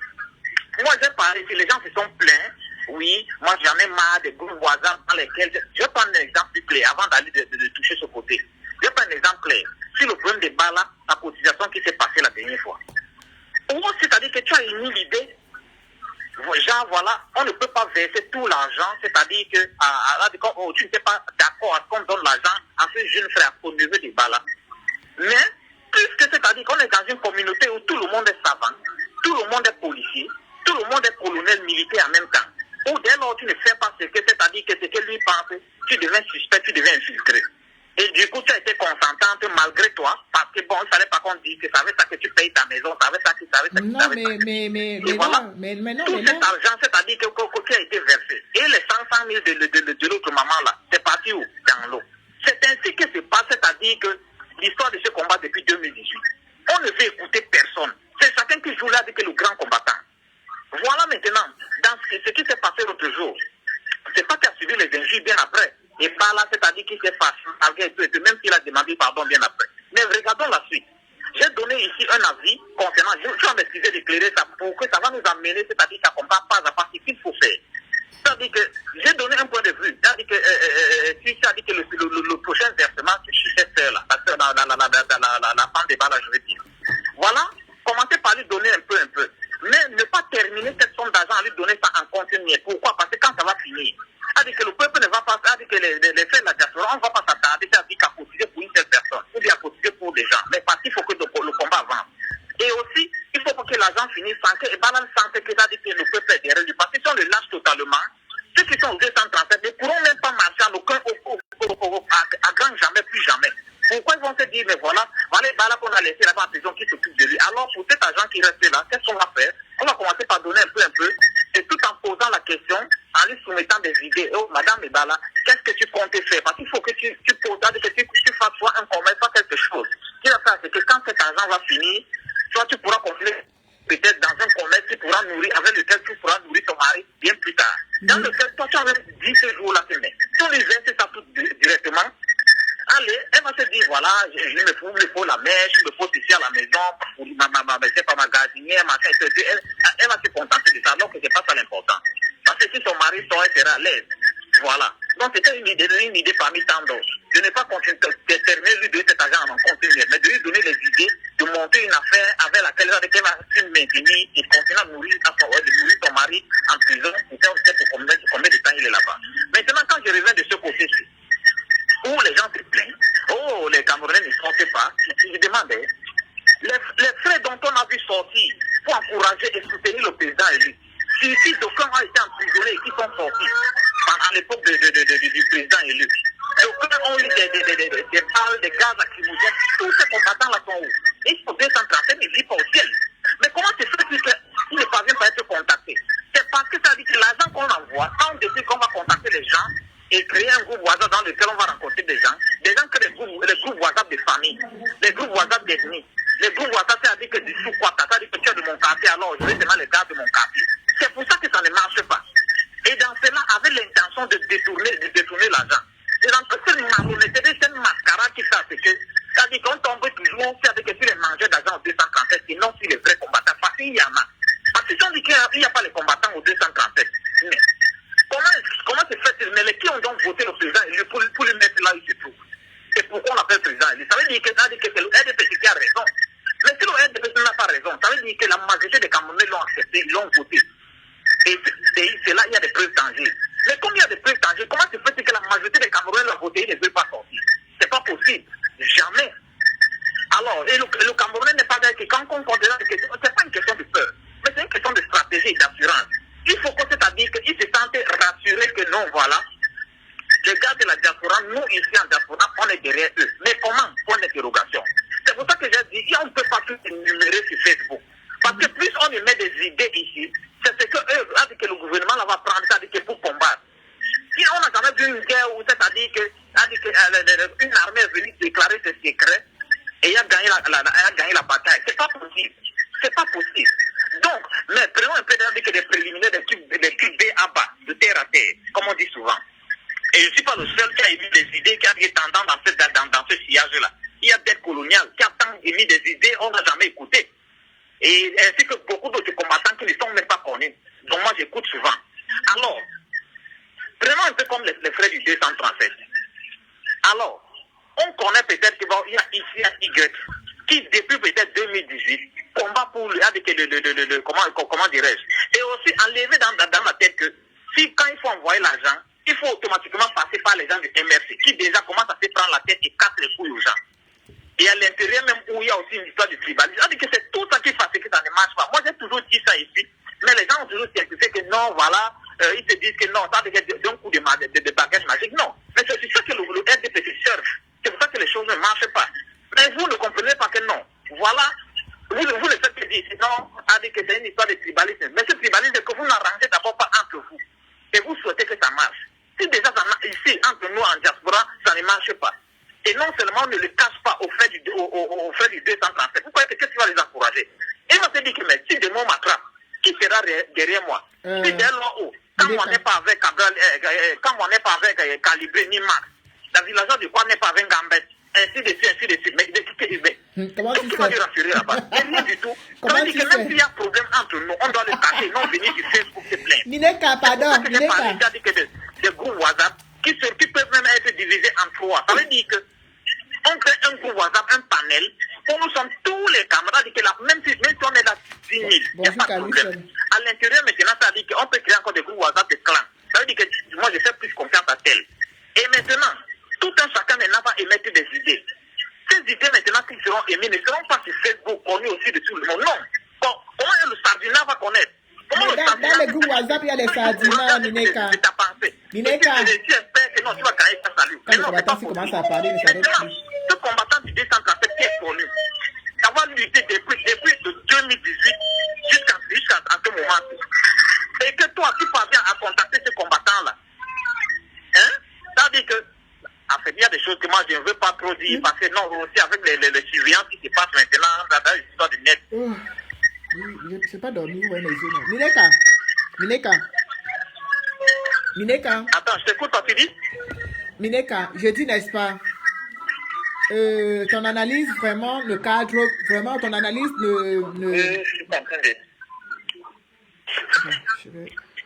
Moi, j'ai parlé, si les gens se sont plaints, oui, moi j'en ai marre des groupes voisins dans lesquels... Je vais prendre un exemple plus clair avant d'aller de toucher ce côté. Je vais prendre un exemple clair. Sur le problème des balles, la cotisation qui s'est passée la dernière fois. C'est-à-dire que tu as émis l'idée, genre voilà, on ne peut pas verser tout l'argent, c'est-à-dire que tu n'es pas d'accord à ce qu'on donne l'argent à ce jeune frère au niveau des balles. Mais, puisque c'est-à-dire qu'on est dans une communauté où tout le monde est savant, tout le monde est policier, tout le monde est colonel militaire en même temps. Ou dès lors tu ne fais pas ce que c'est-à-dire que ce que lui pense, tu deviens suspect, tu deviens infiltré. Et du coup tu as été consentante malgré toi, parce que bon, il fallait pas qu'on dise que ça avait ça que tu payes ta maison, ça avait ça que ça avait ça. Non, mais non. Tout cet argent, c'est-à-dire qui a été versé. Et les 500 000 de l'autre maman là, c'est parti où? Dans l'eau. C'est ainsi que se passe, c'est-à-dire que l'histoire de ce combat depuis 2018. On ne veut écouter personne. C'est chacun qui joue là avec le grand combattant. Voilà maintenant, dans ce qui s'est passé l'autre jour, c'est pas qu'il a suivi les injures bien après. Et par là, c'est-à-dire qu'il s'est fâché, malgré tout, et même s'il a demandé pardon bien après. Mais regardons la suite. J'ai donné ici un avis concernant, je vais m'excuser d'éclairer ça pour que ça va nous amener, c'est-à-dire qu'à combat pas à pas ce qu'il faut faire. C'est-à-dire que j'ai donné un point de vue. C'est-à-dire que, le prochain versement, sur cette heure-là, la fin des balles, je vais dire. Voilà, commencez par lui donner un peu. Mais ne pas terminer cette somme d'argent à lui donner ça en continu. Pourquoi? Parce que quand ça va finir, c'est-à-dire que le peuple ne va pas, c'est-à-dire que les faits de la diaspora, on ne va pas s'attarder, c'est-à-dire qu'à cotiser pour une seule personne, ou bien à cotiser pour des gens. Mais parce qu'il faut que le combat avance. Et aussi, il faut que l'argent finisse sans que, et balance sans que, c'est-à-dire que le peuple est derrière lui. Parce que si on le lâche totalement, ceux qui sont aux 237 ne pourront même pas marcher à grand jamais, plus jamais. Pourquoi ils vont se dire, mais voilà les balles qu'on a laissées là-bas en prison qui s'occupent de lui. Alors, pour cet argent qui reste là, qu'est-ce qu'on va faire? On va commencer par donner un peu, et tout en posant la question, en lui soumettant des idées. Oh, Madame Ebala, qu'est-ce que tu comptes faire? Parce qu'il faut que tu poses, que tu fasses soit un commerce, soit quelque chose. Ce qu'il va faire, c'est que quand cet argent va finir, soit tu pourras continuer peut-être dans un commerce qui pourra nourrir, avec lequel tu pourras nourrir ton mari bien plus tard. Dans lequel toi, tu avais dit ce jour-là, si on lui verse ça tout directement, allez, elle va se dire, voilà, il me faut la mèche, il me faut ceci à la maison, pour c'est pas ma gardinière, machin, elle va se contenter de ça, alors que c'est pas ça l'important. Parce que si son mari sort, elle sera à l'aise. Voilà. Donc c'était une idée parmi tant d'autres. De ne pas terminer lui donner cet argent en continu, mais de lui donner les idées, de monter une affaire avec laquelle elle va se maintenir et continuer à nourrir son mari en prison, pour combien de temps il est là-bas. Maintenant, quand je reviens de ce côté-ci, où les gens se plaignent, oh, les Camerounais ne sortent pas, je demandais, les frais dont on a vu sortir pour encourager et soutenir le président élu, si d'aucuns ont été emprisonnés et qui sont sortis à l'époque du président élu, d'aucuns ont eu des balles, des gaz lacrymogènes, tous ces combattants-là sont où? Ils sont 237, mais ils vivent pas au ciel. Mais comment c'est fait qu'ils ne parviennent pas à être contactés? C'est parce que ça dit que l'argent qu'on envoie, quand on décide qu'on va contacter les gens, et créer un groupe WhatsApp dans lequel on va rencontrer des gens que les groupes WhatsApp de famille, les groupes WhatsApp d'ethnie, les groupes WhatsApp, c'est-à-dire que du sous-quota, c'est-à-dire que tu es de mon quartier, alors je vais seulement les gars de mon quartier. C'est pour ça que ça ne marche pas. Et dans cela, avec l'intention de détourner l'argent. C'est dans cette malhonnêteté, cette mascarade qui fait que, c'est-à-dire qu'on tombe toujours, c'est-à-dire que si les mangeurs d'argent au 237, et non si les vrais combattants, parce qu'il y en a. Parce que si on dit qu'il n'y a pas les combattants au 237, mais comment se fait-il? Mais qui ont donc voté le président élu pour lui mettre là où il se trouve? C'est pourquoi on l'appelle président élu. Ça veut dire que c'est le RDPC qui a raison. Mais si le RDPC n'a pas raison, ça veut dire que la majorité des Camerounais l'ont accepté, ils l'ont voté. Et c'est là il y a des preuves tangibles. Mais comme il y a des preuves tangibles, comment se fait-il que la majorité des Camerounais l'ont voté et ne veulent pas sortir? C'est pas possible. Jamais. Alors, et le Camerounais n'est pas d'accord. Quand on considère que c'est pas une question de peur, mais c'est une question de stratégie et d'assurance. Il faut que c'est-à-dire qu'ils se sentent rassurés que non, voilà, les gars de la diaspora, nous ici en diaspora, on est derrière eux. Mais comment? Point d'interrogation. C'est pour ça que j'ai dit, on ne peut pas tout énumérer sur Facebook. Parce que plus on y met des idées ici, c'est ce que eux, que le gouvernement là va prendre, c'est-à-dire que pour combattre. Si on n'a jamais vu une guerre où c'est-à-dire qu'une armée est venue déclarer ses secrets et a gagné la bataille, c'est pas possible. C'est pas possible. Donc, mais prenons un peu des préliminaires, des trucs B à bas, de terre à terre, comme on dit souvent. Et je ne suis pas le seul qui a émis des idées, qui a été tendance dans ce sillage-là. Il y a des coloniales qui a tant émis des idées, on n'a jamais écouté. Et ainsi que beaucoup d'autres combattants qui ne sont même pas connus. Donc moi j'écoute souvent. Alors, prenons un peu comme les frères du 237. Alors, on connaît peut-être qu'il y a ici un Y qui depuis peut-être 2018 combat pour comment dirais-je, et aussi enlever dans la tête que si quand il faut envoyer l'argent, il faut automatiquement passer par les gens du MRC qui déjà commencent à se prendre la tête et cassent les couilles aux gens. Et à l'intérieur même où il y a aussi une histoire de tribalisme. C'est-à-dire que c'est tout ça qui fait que ça ne marche pas. Moi j'ai toujours dit ça ici, mais les gens ont toujours certifié que non, voilà, ils se disent que non, ça veut dire d'un coup de bagage magique. Non, mais c'est ça que le RDPC cherche. C'est pour ça que les choses ne marchent pas. Mais vous ne comprenez pas que non. nous en diaspora, ça ne marche pas. Et non seulement ne le cache pas au fait du 237. Pourquoi est-ce que tu vas les encourager? Et il va te dire que mais, si des mots m'attrapent, qui sera derrière moi? Si dès là-haut, quand on n'est pas avec Calibré ni Max, la villageoise de quoi n'est pas avec Gambette, ainsi de suite. Mais comment tu qui va lui rassurer là-bas? Rien du tout. Ça veut dire que même s'il y a problème entre nous, on doit le cacher, non venir sur Facebook se plaindre. Mineka, pardon, Mineka. Des groupes WhatsApp qui peuvent même être divisés en trois. Ça veut dire que on crée un groupe WhatsApp, un panel, où nous sommes tous les camarades, même si on est là 10 000, il n'y a pas de problème. À l'intérieur, maintenant, ça veut dire qu'on peut créer encore des groupes WhatsApp de clans. Ça veut dire que moi, je fais plus confiance à tel. Et maintenant, tout un chacun n'a pas émettre des idées. Ces idées, maintenant, qui seront émises, ne seront pas sur Facebook, connues aussi de tout le monde. Non. Comment le sardinat va connaître? Dans les groupes WhatsApp, il y a les sardinats, Mineka. C'est ta pensée. Mineka. Je espère que non, tu vas gagner ça, salut. Quand le combattant commence à parler, ne s'arrête plus. Ce combattant du 237 qui est connu, avoir lutté depuis de 2018 jusqu'à ce moment-ci. Et que toi, tu parviens à contacter ce combattant-là. Hein? Ça veut dire que, en fait, il y a des choses que moi, je ne veux pas trop dire, parce que non, aussi avec les surveillants qui se passent maintenant dans l'histoire du net. Je ne sais pas dormir, ouais, les yeux. Mineka. Attends, je t'écoute, tu dis? Mineka, je dis, n'est-ce pas, ton analyse vraiment, le cadre, vraiment, ton analyse ne... Je suis pas en train de...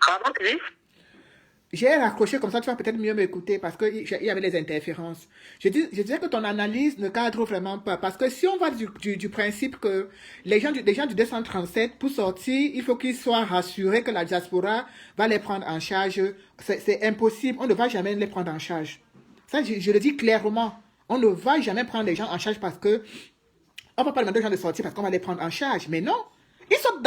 Pardon, tu dis? J'ai raccroché, comme ça tu vas peut-être mieux m'écouter parce qu'il y avait les interférences. Je disais que ton analyse ne cadre vraiment pas. Parce que si on va du principe que les gens du 237, pour sortir, il faut qu'ils soient rassurés que la diaspora va les prendre en charge. C'est impossible. On ne va jamais les prendre en charge. Ça, je le dis clairement. On ne va jamais prendre les gens en charge parce que on ne va pas demander aux gens de sortir parce qu'on va les prendre en charge. Mais non. Ils sortent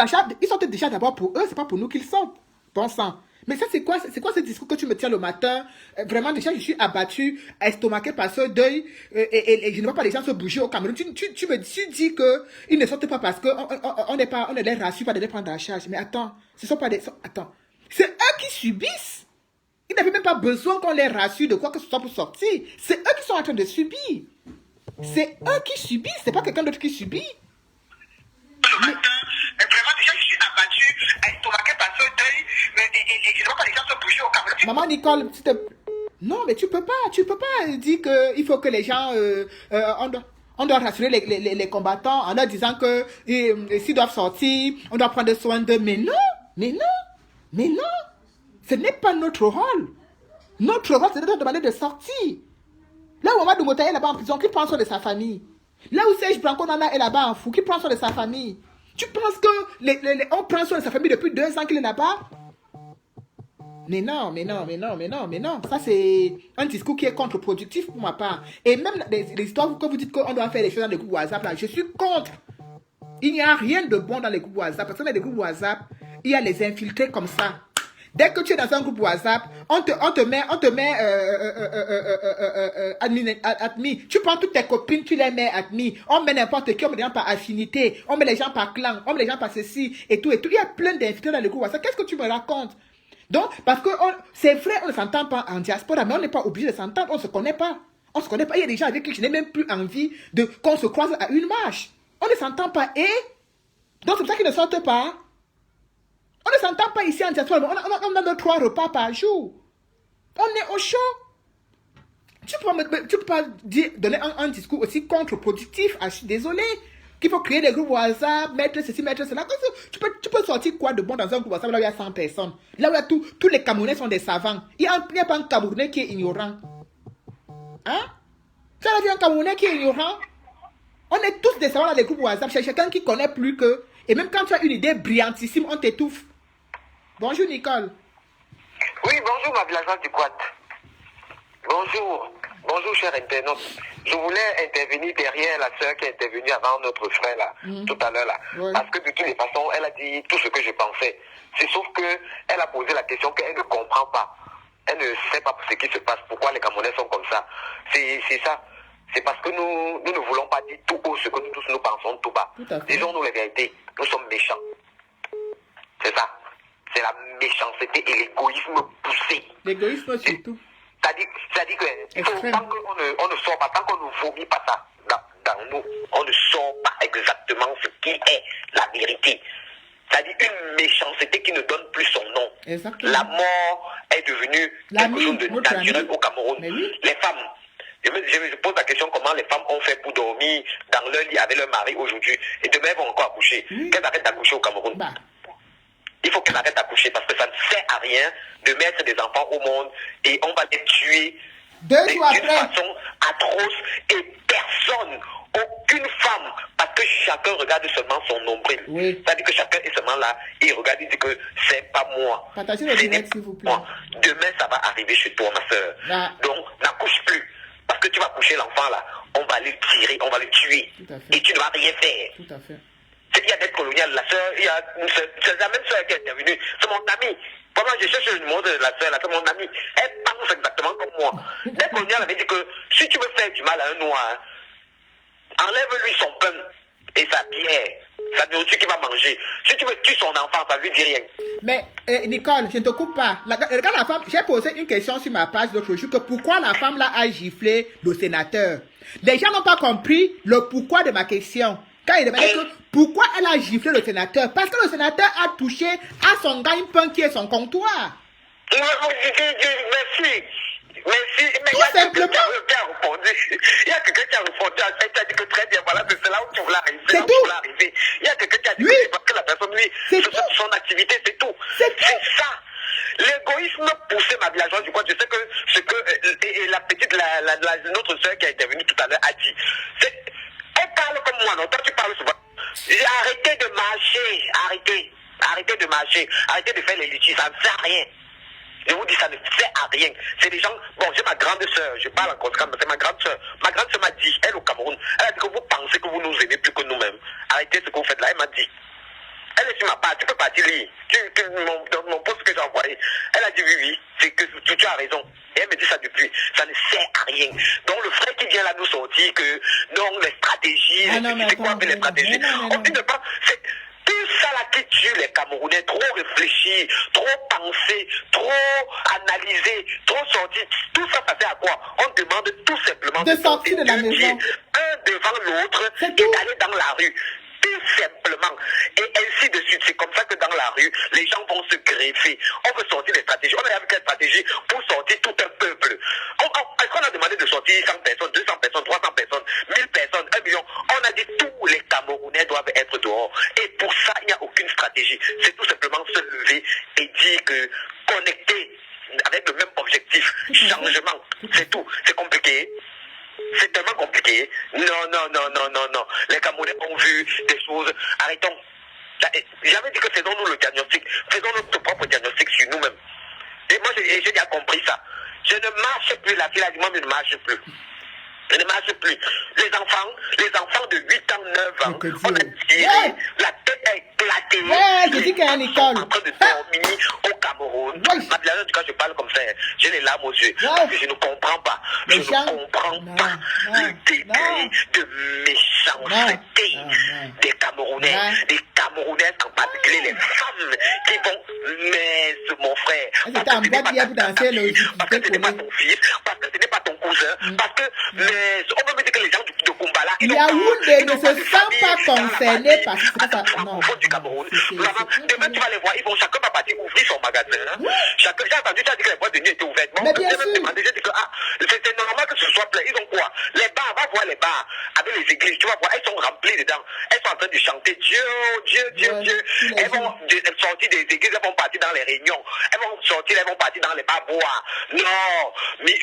déjà d'abord pour eux. C'est pas pour nous qu'ils sortent. Bon sang. Mais ça, c'est quoi ce discours que tu me tiens le matin? Vraiment, déjà, je suis abattu, estomaqué par ce deuil, et je ne vois pas les gens se bouger au Cameroun. Tu dis qu'ils ne sortent pas parce qu'on ne les rassure pas de les prendre en charge. Mais attends, ce sont pas des... Attends, c'est eux qui subissent. Ils n'avaient même pas besoin qu'on les rassure de quoi que ce soit pour sortir. C'est eux qui sont en train de subir. C'est eux qui subissent, c'est pas quelqu'un d'autre qui subit. Mais... Vraiment, déjà, je suis abattu, estomaqué par ce deuil, et je ne vois pas les gens se bouger au Cameroun. Maman Nicole, non, mais tu peux pas dire qu'il faut que les gens, on doit rassurer les combattants en leur disant que s'ils doivent sortir, on doit prendre soin d'eux. Mais non, ce n'est pas notre rôle. Notre rôle, c'est de leur demander de sortir. Là où Mamadou Mota est là-bas en prison, qui prend soin de sa famille? Là où Serge Branco Nana est là-bas en fou, qui prend soin de sa famille? Tu penses que on prend soin de sa famille depuis 2 ans qu'il est là-bas? Mais non. Ça, c'est un discours qui est contre-productif pour ma part. Et même les histoires que vous dites qu'on doit faire les choses dans les groupes WhatsApp, là, je suis contre. Il n'y a rien de bon dans les groupes WhatsApp. Parce que dans les groupes WhatsApp, il y a les infiltrés comme ça. Dès que tu es dans un groupe WhatsApp, on te met admin. Tu prends toutes tes copines, tu les mets admin. On met n'importe qui, on met les gens par affinité, on met les gens par clan, on met les gens par ceci et tout. Il y a plein d'infiltrés dans le groupe WhatsApp. Qu'est-ce que tu me racontes? Donc, parce que c'est vrai, on ne s'entend pas en diaspora, mais on n'est pas obligé de s'entendre, on ne se connaît pas. Il y a des gens avec qui je n'ai même plus envie qu'on se croise à une marche. On ne s'entend pas et donc c'est pour ça qu'ils ne sortent pas. On ne s'entend pas ici en diaspora, mais on a nos 3 repas par jour. On est au chaud. Tu peux pas donner un discours aussi contre-productif. Je suis désolé. Qu'il faut créer des groupes WhatsApp, mettre ceci, mettre cela. Tu peux sortir quoi de bon dans un groupe WhatsApp là où il y a 100 personnes? Là où il y a tous les Camerounais sont des savants. Il n'y a pas un Camerounais qui est ignorant. Hein? Tu as vu un Camerounais qui est ignorant? On est tous des savants dans les groupes WhatsApp. C'est quelqu'un qui connaît plus que... Et même quand tu as une idée brillantissime, on t'étouffe. Bonjour Nicole. Oui, bonjour ma villageoise du Quad. Bonjour cher internaute. Je voulais intervenir derrière la sœur qui est intervenue avant notre frère là, tout à l'heure là. Ouais. Parce que de toutes les façons, elle a dit tout ce que je pensais. C'est sauf qu'elle a posé la question qu'elle ne comprend pas. Elle ne sait pas ce qui se passe, pourquoi les Camerounais sont comme ça. C'est ça. C'est parce que nous ne voulons pas dire tout haut ce que nous tous nous pensons tout bas. Disons-nous la vérité. Nous sommes méchants. C'est ça. C'est la méchanceté et l'égoïsme poussé. L'égoïsme surtout. C'est-à-dire que tant qu'on ne sort pas, tant qu'on ne vomit pas ça dans nous, on ne sort pas exactement ce qui est la vérité. C'est-à-dire une méchanceté qui ne donne plus son nom. Exactement. La mort est devenue quelque chose de naturel au Cameroun. Oui. Les femmes, je me pose la question comment les femmes ont fait pour dormir dans leur lit avec leur mari aujourd'hui. Et demain, elles vont encore accoucher. Qu'elles arrêtent d'accoucher au Cameroun. Il faut qu'elles arrêtent d'accoucher parce que ça ne sert à rien de mettre des enfants au monde et on va les tuer d'une façon atroce et personne, aucune femme, parce que chacun regarde seulement son nombril. Oui. C'est-à-dire que chacun est seulement là et il regarde et dit que c'est pas moi. Partagez le direct, s'il vous plaît. Moi. Demain, ça va arriver chez toi, ma soeur. Donc, n'accouche plus. Parce que tu vas coucher l'enfant là, on va le tirer, on va le tuer. Et tu ne vas rien faire. Tout à fait. Il y a des coloniales, la soeur, c'est la même soeur qui est intervenue. C'est mon amie. Vraiment, je cherche le numéro de la soeur, là, c'est mon amie. Elle pense exactement comme moi. Les coloniales avaient dit que si tu veux faire du mal à un noir, enlève-lui son pain et sa bière, sa nourriture qu'il va manger. Si tu veux tuer son enfant, ça lui dit rien. Mais, Nicole, je ne te coupe pas. Regarde la femme, j'ai posé une question sur ma page l'autre jour, que pourquoi la femme là a giflé le sénateur. Les gens n'ont pas compris le pourquoi de ma question. Quand il demandait que pourquoi elle a giflé le sénateur, parce que le sénateur a touché à son gagne-pain qui est son comptoir. Merci. Mais tout simplement. Il y a quelqu'un qui a répondu à ça, qui a dit que très bien, voilà, c'est là où tu voulais arriver. C'est tout. Il y a quelqu'un qui a dit que parce que la personne, lui, son activité, c'est tout. C'est ça. L'égoïsme poussait ma villageoise, je crois, je sais que ce que et la petite, notre soeur qui a intervenu tout à l'heure a dit. Elle parle comme moi, non? Toi, tu parles souvent. Arrêtez de marcher, arrêtez de marcher, arrêtez de faire les litiges, ça ne sert à rien. Je vous dis, ça ne sert à rien. C'est des gens, bon, j'ai ma grande soeur, je parle en conséquence, mais c'est ma grande soeur. Ma grande soeur m'a dit, elle au Cameroun, elle a dit que vous pensez que vous nous aimez plus que nous-mêmes. Arrêtez ce que vous faites là, elle m'a dit. Elle est sur ma part, tu peux partir lire. Dans mon poste que j'ai envoyé, elle a dit oui, c'est que tu as raison. Et elle me dit ça depuis. Ça ne sert à rien. Donc le frère qui vient là nous sortir que non, les stratégies, c'est quoi les stratégies? On dit ne pas. C'est tout ça là qui tue les Camerounais, trop réfléchir, trop penser, trop analyser, trop sortir. Tout ça, ça fait à quoi? On demande tout simplement de sortir de la maison. Un devant l'autre et d'aller dans la rue. Tout simplement. Et ainsi de suite. C'est comme ça que dans la rue, les gens vont se greffer. On veut sortir des stratégies. On a avec quelle stratégie pour sortir tout un peuple. Est-ce qu'on a demandé de sortir 100 personnes, 200 personnes, 300 personnes, 1000 personnes, 1 million? On a dit tous les Camerounais doivent être dehors. Et pour ça, il n'y a aucune stratégie. C'est tout simplement se lever et dire que connecter avec le même objectif, changement, c'est tout. C'est compliqué. C'est tellement compliqué. Non. Les Camerounais ont vu des choses. Arrêtons. J'avais dit que faisons-nous le diagnostic. Faisons notre propre diagnostic sur nous-mêmes. Et moi, j'ai déjà compris ça. Je ne marche plus. La fille a dit, moi, je ne marche plus. Je ne marche plus. Les enfants de 8 ans, 9 ans, on a tiré, la tête a éclaté. Je dis qu'il y a une école. En train de dormir au Cameroun. Ma blague, quand je parle comme ça, j'ai les larmes aux yeux. Parce que je ne comprends pas. Je ne comprends pas le degré de méchanceté des Camerounais. Des Camerounais, en particulier les femmes qui vont. Mais mon frère, parce que ce n'est pas ton fils, parce que ce n'est pas ton cousin, parce que on peut me dire que les gens de Kumbala, Yaoundé ne se sent pas concerné par ce que ça. Non, du Cameroun. Demain, tu vas les voir, chacun va partir ouvrir son magasin. J'ai entendu ça dire que les boîtes de nuit étaient ouvertes. Bon, j'ai même demandé, j'ai dit que c'est normal que ce soit plein. Ils ont quoi? Les bars, va voir les bars avec les églises, tu vas voir, elles sont remplies dedans. Elles sont en train de chanter Dieu. Elles vont sortir des églises, elles vont partir dans les réunions. Elles vont sortir, elles vont partir dans les bars boire. Non, mais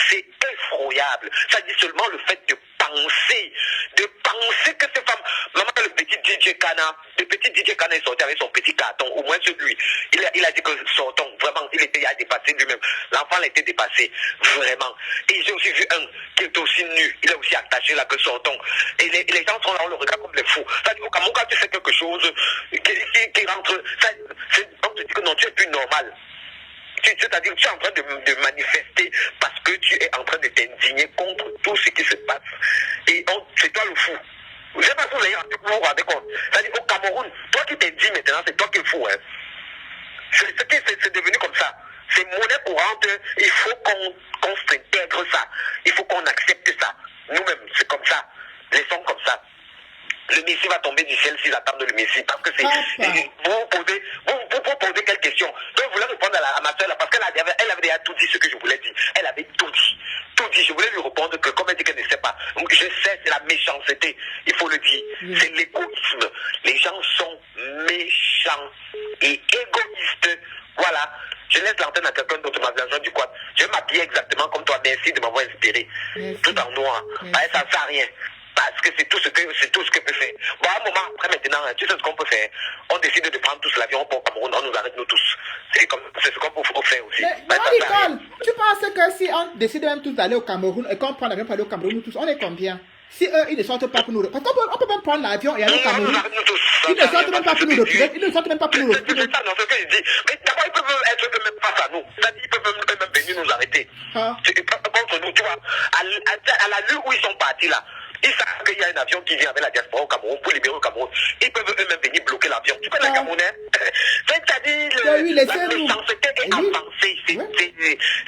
c'est effroyable. Ça dit seulement le fait de penser que ces femmes, maman, le petit DJ Kana est sorti avec son petit carton, au moins celui, il a dit que sortons, vraiment, il a dépassé lui-même, l'enfant a été dépassé, vraiment, et j'ai aussi vu un qui est aussi nu, il est aussi attaché là que sortons, et les gens sont là, on le regarde comme des fous, ça dit au Cameroun, quand tu fais quelque chose qui rentre, on te dit que non, tu es plus normal. C'est-à-dire que tu es en train de manifester parce que tu es en train de t'indigner contre tout ce qui se passe. Et c'est toi le fou. Je ne sais pas si vous vous rendez compte. C'est-à-dire au Cameroun, toi qui t'indignes maintenant, c'est toi qui es fou. Hein. C'est devenu comme ça. C'est monnaie courante. Il faut qu'on qu'on s'intègre ça. Il faut qu'on accepte ça. Nous-mêmes, c'est comme ça. Laissons comme ça. Le Messie va tomber du ciel s'ils attendent le Messie. Parce que c'est... Vous posez quelle question? Donc, je voulais répondre à ma soeur là, parce qu'elle avait déjà tout dit ce que je voulais dire. Elle avait tout dit. Tout dit. Je voulais lui répondre que comme elle dit qu'elle ne sait pas. Donc, je sais, c'est la méchanceté. Il faut le dire. C'est l'égoïsme. Les gens sont méchants et égoïstes. Voilà. Je laisse l'antenne à quelqu'un d'autre, ma version du quad. Je vais m'habiller exactement comme toi. Merci de m'avoir inspiré. Merci. Tout en noir. Ça ne sert à rien. Parce que c'est tout ce que peut faire. Bon, à un moment, après maintenant, tu sais ce qu'on peut faire. On décide de prendre tous l'avion pour Cameroun, on nous arrête nous tous. C'est ce qu'on peut faire aussi. Mais Nicole, tu penses que si on décide même tous d'aller au Cameroun et qu'on prend l'avion pour aller au Cameroun, nous tous, on est combien? Si eux, ils ne sortent pas pour nous... Parce qu'on peut même prendre l'avion et aller au Cameroun. Ils ne sortent même pas pour nous retrouver. Ils ne sortent même pas pour nous retrouver. C'est ça, non, c'est ce que je dis. Mais d'abord, ils peuvent être même face à nous. C'est-à-dire, ils peuvent même venir nous arrêter. Contre nous, tu vois. À la lieu où ils sont partis là, ils savent qu'il y a un avion qui vient avec la diaspora au Cameroun pour libérer le Cameroun. Ils peuvent eux-mêmes venir bloquer l'avion. Tu connais les Camerounais? C'est-à-dire, la méchanceté est avancée.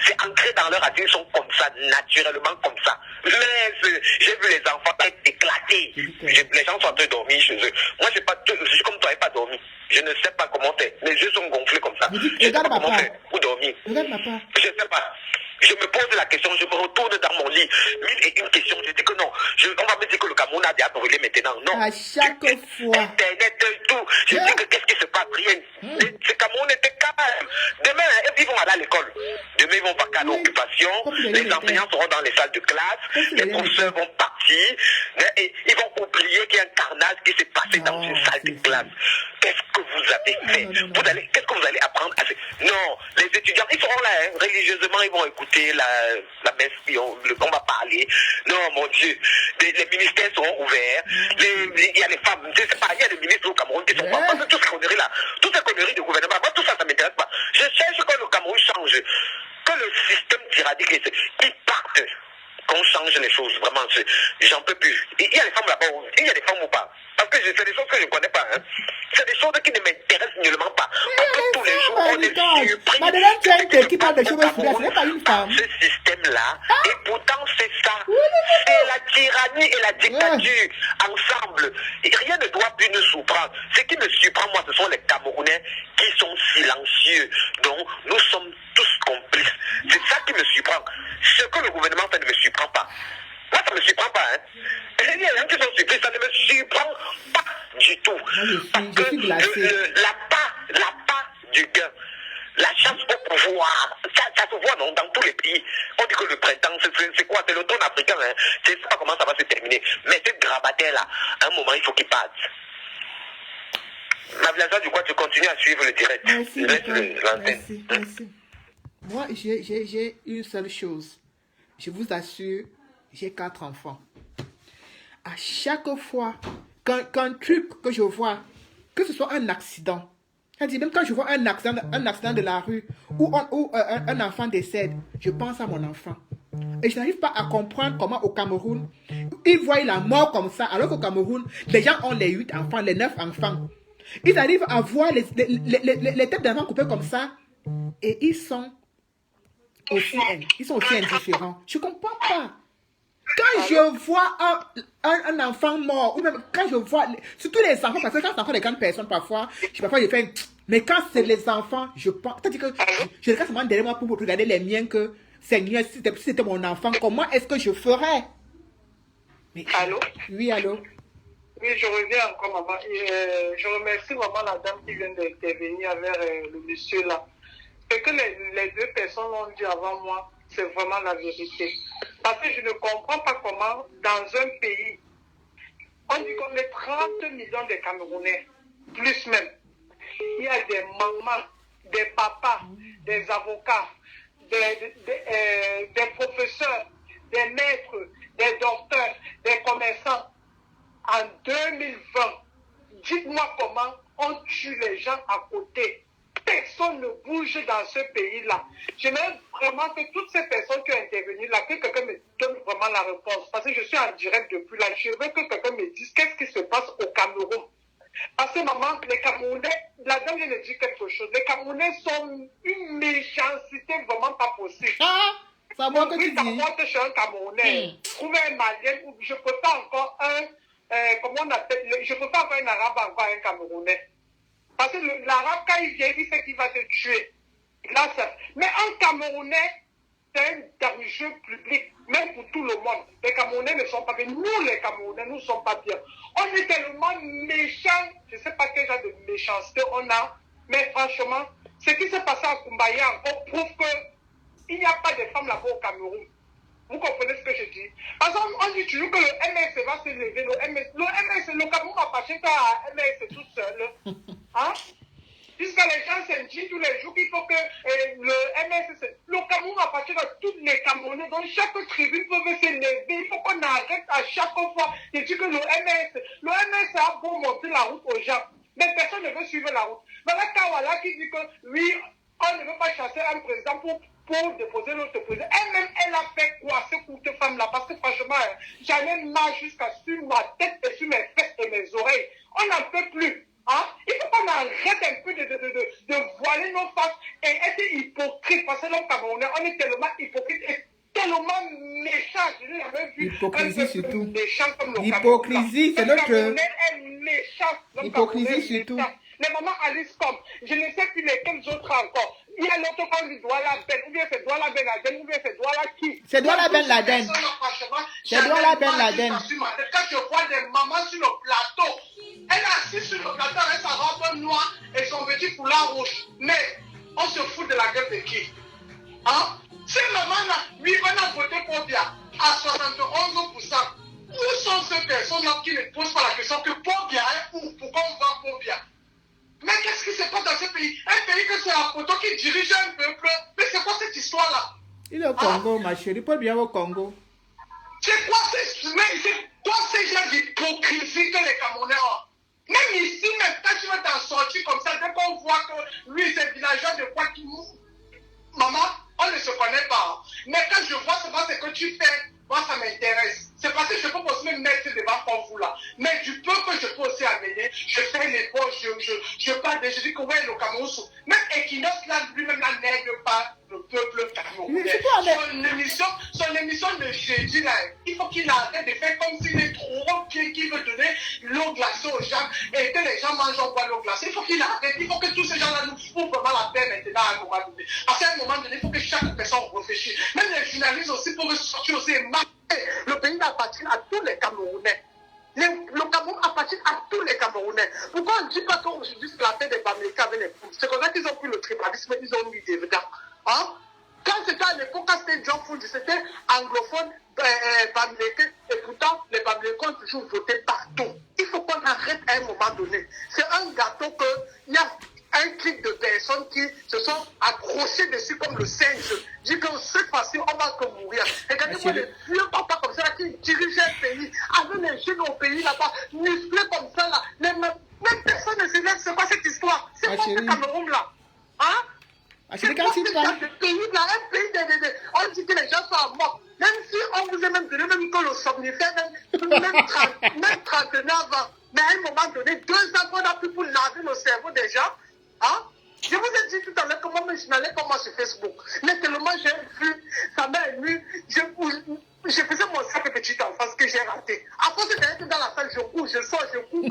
C'est ancré dans leur attitude. Ils sont comme ça, naturellement comme ça. Mais j'ai vu les enfants être éclatés. Les gens sont en train de dormir chez eux. Moi, je suis comme toi, je n'ai pas dormi. Je ne sais pas comment faire. Mes yeux sont gonflés comme ça. Je ne sais pas comment faire ou dormir. Je ne sais pas. Je me pose la question, je me retourne dans mon lit. Une question, je dis que non. On va me dire que le Cameroun a déjà brûlé maintenant. Non. À chaque fois. Internet, tout. Je dis que qu'est-ce qui se passe? Rien. Ce Cameroun était calme. Demain, ils vont aller à l'école. Demain, ils vont partir à l'occupation. Les enseignants seront dans les salles de classe. Les professeurs vont partir. Et ils vont oublier qu'il y a un carnage qui s'est passé dans une salle de classe. Qu'est-ce que vous avez fait? Qu'est-ce que vous allez apprendre à faire? Non, les étudiants, ils seront là, religieusement, ils vont écouter la messe, on va parler. Non, mon Dieu, les ministères seront ouverts. Il y a les femmes, je sais pas, il y a des ministres au Cameroun qui sont pas. Parce que toutes ces conneries de gouvernement, moi, tout ça, ça m'intéresse pas. Je cherche que le Cameroun change, que le système tyrannique, qu'il parte, qu'on change les choses, vraiment, j'en peux plus. Il y a des femmes là-bas, il y a des femmes ou pas? Parce que c'est des choses que je ne connais pas. C'est des choses qui ne m'intéressent nullement pas. Parce que tous les jours, on est surpris. Madeleine, tu as une tête qui parle de cheveux soudains, ce n'est pas une femme. Ce système-là, et pourtant c'est ça. C'est la tyrannie et la dictature ensemble. Et rien ne doit plus nous surprendre. Ce qui me surprend, moi, ce sont les Camerounais qui sont silencieux. Donc, nous sommes tous complices. C'est ça qui me surprend. Ce que le gouvernement fait ne me surprend pas. Moi, ça ne me surprend pas. Il y a des gens qui sont surpris, ça ne me surprend pas du tout. Je suis glacée. La part du gain, la chasse au pouvoir, ça se voit non, dans tous les pays. On dit que le printemps, c'est quoi? C'est l'automne africain. Je ne sais pas comment ça va se terminer. Mais cette grabataire-là, à un moment, il faut qu'il parte. Ma Vlasa, du coup, tu continues à suivre le direct. Merci. Moi, j'ai une seule chose. Je vous assure, j'ai 4 enfants. À chaque fois qu'un truc que je vois, que ce soit un accident, c'est-à-dire même quand je vois un accident de la rue où un enfant décède, je pense à mon enfant. Et je n'arrive pas à comprendre comment au Cameroun, ils voient la mort comme ça, alors qu'au Cameroun, les gens ont les 8 enfants, les 9 enfants. Ils arrivent à voir les têtes d'enfants coupées comme ça et ils sont aussi indifférents. Je ne comprends pas. Quand je vois un enfant mort, ou même quand je vois, surtout les enfants, parce que quand c'est encore les grandes personnes, parfois je fais, mais quand c'est les enfants, je pense, c'est-à-dire que je regarde seulement derrière moi pour regarder les miens que, Seigneur, si c'était mon enfant, comment est-ce que je ferais? Mais, allô? Oui, allô? Oui, je reviens encore, maman. Je remercie vraiment la dame qui vient d'intervenir avec le monsieur là. Ce que les 2 personnes ont dit avant moi, c'est vraiment la vérité. Parce que je ne comprends pas comment, dans un pays, on dit qu'on est 30 millions de Camerounais, plus même. Il y a des mamans, des papas, des avocats, des professeurs, des maîtres, des docteurs, des commerçants. En 2020, dites-moi comment on tue les gens à côté. Personne ne bouge dans ce pays-là. J'aimerais vraiment que toutes ces personnes qui ont intervenu là, que quelqu'un me donne vraiment la réponse. Parce que je suis en direct depuis là. Je veux que quelqu'un me dise qu'est-ce qui se passe au Cameroun. Parce que maman, les Camerounais, la dame vient de dire quelque chose. Les Camerounais sont une méchanceté vraiment pas possible. C'est moi que tu dis. Je suis un Camerounais. Trouver un Malien, je ne peux pas encore comment on appelle, je ne peux pas avoir un Arabe encore un Camerounais. Parce que l'Arabe, quand il vient, il sait qu'il va te tuer. Là, mais un Camerounais, c'est un danger public, même pour tout le monde. Les Camerounais ne sont pas bien. Nous, les Camerounais, nous ne sommes pas bien. On est tellement méchants. Je ne sais pas quel genre de méchanceté on a. Mais franchement, ce qui s'est passé à Kumbaya encore prouve qu'il n'y a pas de femmes là-bas au Cameroun. Vous comprenez ce que je dis? Parce qu'on dit toujours que le MS va se lever. Le Cameroun appartient à MS tout seul. Hein? Puisque les gens s'indignent tous les jours qu'il faut que le MS... Le Cameroun appartient à tous les Camerounais. Donc chaque tribune peut se lever. Il faut qu'on arrête à chaque fois de dire que le MS a beau monter la route aux gens. Mais personne ne veut suivre la route. Voilà Kawala qui dit que oui, on ne veut pas chasser un président pour déposer l'autre président. Elle-même, elle a fait quoi, cette courte femme-là? Parce que franchement, j'en ai marre jusqu'à sur ma tête et sur mes fesses et mes oreilles. On n'en peut plus. Hein? Il faut qu'on arrête un peu de voiler nos faces et être hypocrite. Parce que nous, Camerounais, on est tellement hypocrite et tellement méchant. Je n'ai jamais vu hypocrisie surtout. Méchant comme le Hypocrisie, c'est notre... Camerounais est méchant. Hypocrisie surtout. Les mamans Alice comme, je ne sais plus lesquels autres encore. Il y a l'autre qu'on dit Douala Ben, ou bien c'est Douala Ben Laden, ou bien c'est Douala qui. C'est Douala Ben Laden. C'est Douala Ben Laden. Quand je vois des mamans sur le plateau, elle est assise sur le plateau avec sa robe noire et son petit foulard rouge. Mais on se fout de la gueule de qui? Hein? Ces mamans-là, oui, on a voté pour Bia à 71%. Où sont ces personnes-là qui ne posent pas la question que Pobia est où? Pourquoi on va Pobia? Mais qu'est-ce qui se passe dans ce pays? Un pays que c'est un poteau qui dirige un peuple. Mais c'est quoi cette histoire-là? Il est au Congo, ma chérie. Pobia au Congo. C'est quoi ces gens d'hypocrisie que les Camerounais ont? Même ici, même quand tu vas t'en sortir comme ça, dès qu'on voit que lui, c'est villageois de quoi qui mourent. Maman, on ne se connaît pas. Mais quand je vois ce que tu fais, moi, ça m'intéresse. C'est parce que je peux aussi me mettre devant comme vous là. Mais du peu que je peux aussi amener, je fais les poches, je parle de, je dis que ouais, le Cameroun, même Equinox là, lui-même là, n'aide pas le peuple camerounais. Son émission de jeudi là, il faut qu'il arrête de faire comme s'il est trop bien, qu'il veut donner l'eau glacée aux gens et que les gens mangent en bois l'eau glacée. Il faut qu'il arrête, il faut que tous ces gens-là nous foutent vraiment la paix maintenant à un moment donné. À un moment donné, il faut que chaque personne réfléchisse. Même les journalistes aussi peuvent sortir aussi et marquer. Le pays appartient à tous les Camerounais. Le Cameroun appartient à tous les Camerounais. Pourquoi on ne dit pas qu'aujourd'hui c'est la paix des Bamileke avec les poules? C'est comme ça qu'ils ont pris le tribalisme, ils ont mis des vedans. Hein? Quand c'était à l'époque, quand c'était John Found, c'était anglophone, Bamileke, et pourtant les Bamileke ont toujours voté partout. Il faut qu'on arrête à un moment donné. C'est un gâteau qu'il y a un clic de personnes qui se sont accrochés dessus comme le singe. Dit que cette fois-ci, on va que mourir. Regardez-moi les vieux papas comme ça là, qui dirigent un pays, avec les jeunes au pays là-bas, musclés comme ça là. Même personne ne se lève. C'est quoi cette histoire? C'est quoi ce Cameroun là? Hein? C'est quoi ce pays là? Un pays on dit que les gens sont à mort. Même si on vous a même donné même que le somnifère, même 39 ans. Mais à un moment donné, 2 ans qu'on a pris pour laver le cerveau des gens. Hein? Je vous ai dit tout à l'heure comment je n'allais pas moi sur Facebook. Mais tellement j'ai vu, ça m'a ému. Je faisais mon sac de petite enfance que j'ai raté. À force d'être dans la salle, je cours, je sors, je cours,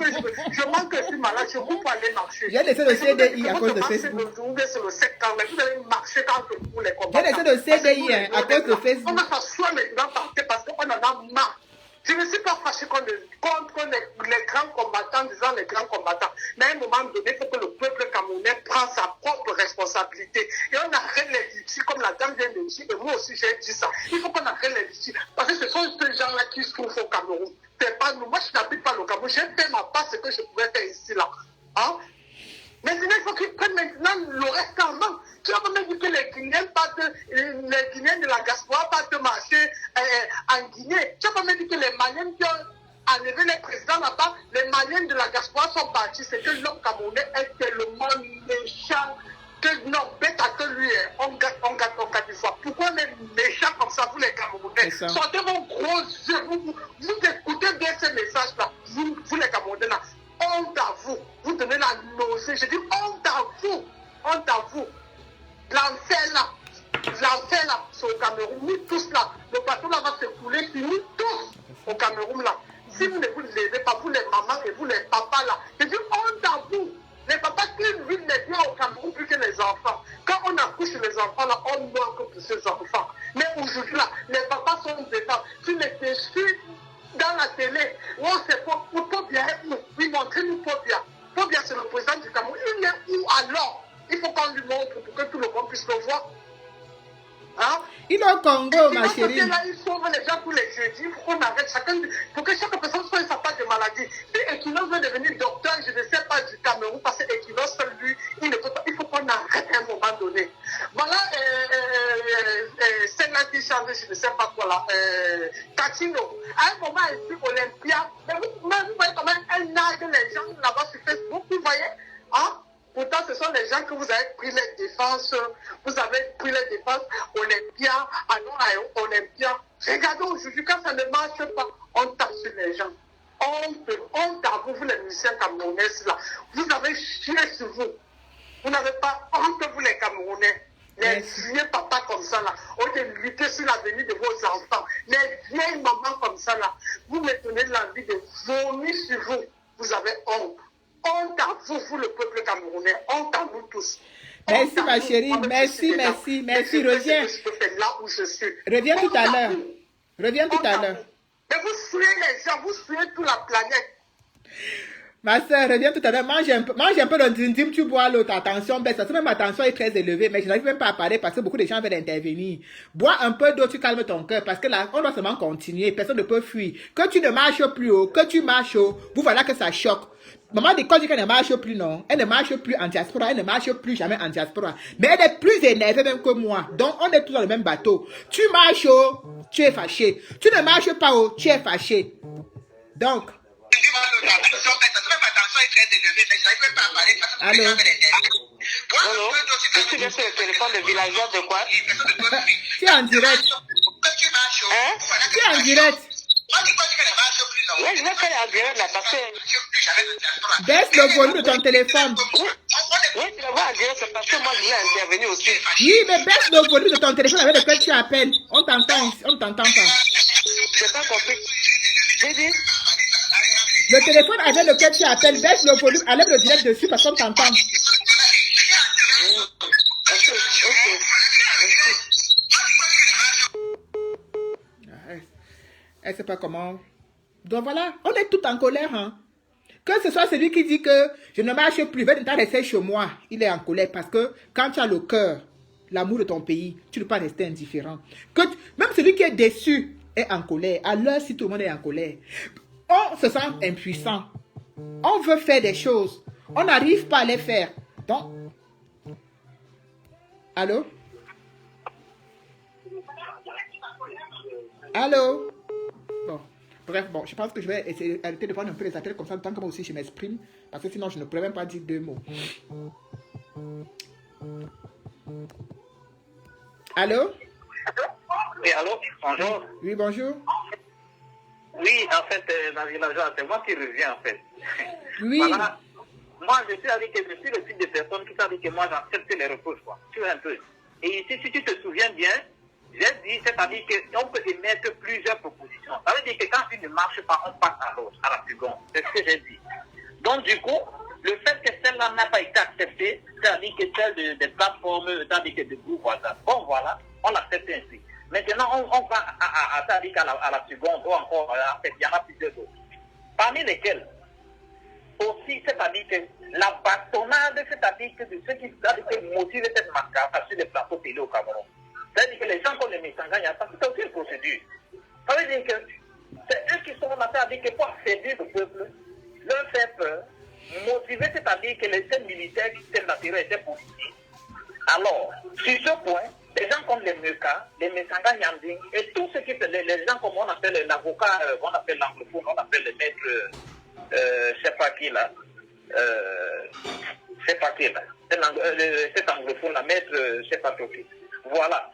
je manque que je suis malade, je cours pour aller marcher. J'ai laissé le CDI à cause de Facebook. Sur le 7 ans, mais vous allez marcher quand je cours les combats. J'ai laissé le CDI à cause de Facebook. On va s'asseoir maintenant parce qu'on en a marre. Je ne suis pas fâché contre les grands combattants, disant les grands combattants. Mais à un moment donné, il faut que le peuple camerounais prenne sa propre responsabilité. Et on arrête les litiges, comme la dame vient de dire, et moi aussi j'ai dit ça. Il faut qu'on arrête les litiges. Parce que ce sont ces gens-là qui souffrent au Cameroun. C'est pas nous. Moi, je n'habite pas le Cameroun. J'ai fait ma part ce que je pouvais faire ici, là. Hein? Maintenant, il faut qu'ils prennent maintenant le reste en main. Tu vas me dire que les Guinéens de la diaspora partent marcher en Guinée. Tu vas me dire que les Maliens qui ont enlevé les présidents là-bas, les Maliens de la diaspora sont partis. C'est que l'homme camerounais est tellement méchant que non, bête à que lui, on gâte une fois. Pourquoi on est méchant comme ça, vous les Camerounais? Sortez vos gros yeux, vous écoutez bien ces messages-là, vous les Camerounais là. Honte à vous, vous donnez la nausée. Je dis honte à vous, honte à vous. L'enfer là, c'est au Cameroun. Cameroun, nous tous là, le bateau là va se couler sur nous tous au Cameroun là. Si vous ne vous levez pas, vous les mamans et vous les papas là, je dis honte à vous. Les papas qui vivent les biens au Cameroun plus que les enfants. Quand on accouche les enfants là, on manque pour ces enfants. Mais aujourd'hui là, les papas sont dedans. Tu les suis dans la télé, où on sait pas, Pobia est où? Oui, montrez-nous Pobia. Pobia c'est le président du Cameroun. Il est où alors? Il faut qu'on lui montre pour que tout le monde puisse le voir. Hein? Il est au Congo, ma chérie. Là, ils sauvent les gens tous les jeudis. Il faut qu'on arrête chacun, pour que chaque personne soit sa part de maladie. Si Equinos veut devenir docteur, je ne sais pas, du Cameroun, parce que Equinos, lui, il ne peut pas, il faut qu'on arrête à un moment donné. Voilà, c'est là qui change, je ne sais pas quoi là, Catino. À un moment, il dit Olympia. Mais vous voyez quand même un âge les gens là-bas sur Facebook, vous voyez, hein? Pourtant, ce sont les gens que vous avez pris les défenses, Olympia, allons à Olympia. Regardez aujourd'hui, quand ça ne marche pas, on tape sur les gens. On tape, vous les musiciens camerounais là. Vous avez chié sur vous. Vous n'avez pas honte, vous les Camerounais. Les vieux papas comme ça là, on de lutter sur l'avenir de vos enfants. Les vieilles mamans comme ça là, vous me donnez l'envie de vomir sur vous. Vous avez honte. Honte à vous, vous le peuple camerounais, honte à nous tous. Merci ma chérie, merci. Reviens. Là où je suis. Reviens tout à l'heure. Reviens tout à l'heure. Mais vous suivez les gens, vous suivez toute la planète. Ma soeur, reviens tout à l'heure. Mange un peu de dindim, tu bois l'eau, ta tension baisse. Parce que même ma tension est très élevée, mais je n'arrive même pas à parler parce que beaucoup de gens veulent intervenir. Bois un peu d'eau, tu calmes ton cœur parce que là, on doit seulement continuer. Personne ne peut fuir. Que tu ne marches plus haut, que tu marches haut, vous voilà que ça choque. Maman d'école dit qu'elle ne marche plus, non. Elle ne marche plus en diaspora, elle ne marche plus jamais en diaspora. Mais elle est plus énervée même que moi. Donc, on est tous dans le même bateau. Tu marches haut, tu es fâché. Tu ne marches pas haut, tu es fâché. Donc. Allô? Allô? Je suis sur le téléphone de villageois de quoi? Tu es en direct. Hein? Tu es en direct. Oui, je vais faire en direct là parce que... Baisse le volume de ton téléphone. Oui, tu le vois en direct, c'est parce que moi je vais intervenir aussi. Oui, mais baisse le volume de ton téléphone avec lequel tu appelles. On t'entend, on ne t'entend pas. Je n'ai pas compris. J'ai dit... Le téléphone avec lequel tu appelles, baisse le volume, enlève le direct dessus parce qu'on t'entend. Elle ne sait pas comment. Donc voilà, on est tout en colère. Hein. Que ce soit celui qui dit que je ne marche plus, va rester chez moi, il est en colère parce que quand tu as le cœur, l'amour de ton pays, tu ne peux pas rester indifférent. Même celui qui est déçu est en colère. Alors si tout le monde est en colère, on se sent impuissant. On veut faire des choses. On n'arrive pas à les faire. Donc, allô? Allô? Bon. Bref, bon, je pense que je vais essayer d'arrêter de prendre un peu les appels comme ça, tant que moi aussi je m'exprime, parce que sinon je ne pourrais même pas dire deux mots. Allô? Oui, allô? Bonjour. Oui, bonjour. Oui, en fait, ma villageoise, c'est moi qui reviens, en fait. Oui. Voilà. Moi, je suis le type de personne qui t'a dit que moi, j'accepte les reproches, quoi. Tu vois un peu. Et ici, si tu te souviens bien, j'ai dit, c'est-à-dire qu'on peut émettre plusieurs propositions. Ça veut dire que quand une ne marche pas, on passe à l'autre, à la seconde. C'est ce que j'ai dit. Donc, du coup, le fait que celle-là n'a pas été acceptée, c'est-à-dire que celle des plateformes, c'est-à-dire que des groupes WhatsApp, bon, voilà, on l'accepte ainsi. Maintenant, on va à la seconde, ou encore, en fait, il y en a plusieurs autres. Parmi lesquels, aussi, c'est-à-dire que la bastonnade, c'est-à-dire que de ceux qui motivent cette mascarade sur les plateaux télé au Cameroun. C'est-à-dire que les gens qu'on les met en gagne, parce que c'est aussi une procédure. Ça veut dire que c'est eux qui sont là, c'est-à-dire que pour séduire le peuple, leur faire peur, motiver, c'est-à-dire que les scènes militaires qui étaient naturels étaient politiques. Alors, sur ce point, les gens comme les Meka, les Messanga Nyanding, et tous ceux qui les gens comme on appelle l'avocat, on appelle l'anglophone, on appelle le maître, je sais pas qui là, cet anglophone, la maître, je sais pas qui. Voilà.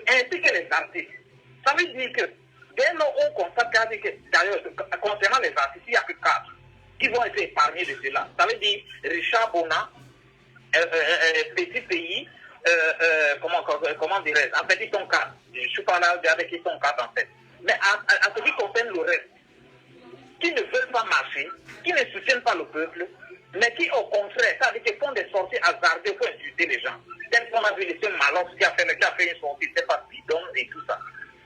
Ainsi que les artistes. Ça veut dire que dès lors on constate que, d'ailleurs, concernant les artistes, il n'y a que 4 qui vont être épargnés de cela. Ça veut dire Richard Bona, Petit Pays, comment dirais-je, en fait, ils sont quatre. Je ne suis pas là avec ils sont quatre, en fait. Mais à ce qui concerne le reste, qui ne veulent pas marcher, qui ne soutiennent pas le peuple, mais qui, au contraire, ça veut dire qu'ils font des sorties hasardeuses pour insulter les gens. Tel qu'on a vu les Malos qui a fait une sortie, c'est pas bidon et tout ça.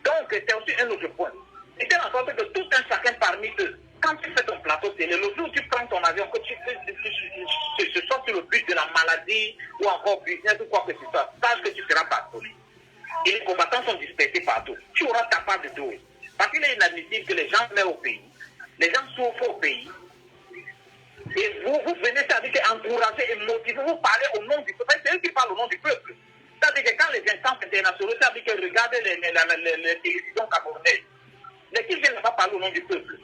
Donc, c'est aussi un autre point. C'est faire en sorte que tout un chacun parmi eux, quand tu fais ton plateau télé, le jour où tu prends ton avion, que tu sors sur le but de la maladie ou encore business ou quoi que ce soit, sache que tu seras bâtonné. Et les combattants sont dispersés partout. Tu auras ta part de dos. Parce qu'il est inadmissible que les gens meurent au pays, les gens souffrent au pays, et vous venez, c'est-à-dire encourager et motiver, vous parlez au nom du peuple. C'est eux qui parlent au nom du peuple. C'est-à-dire que quand les instances internationales, c'est-à-dire que regardez les télévisions camerounaises, mais qui viennent pas parler au nom du peuple,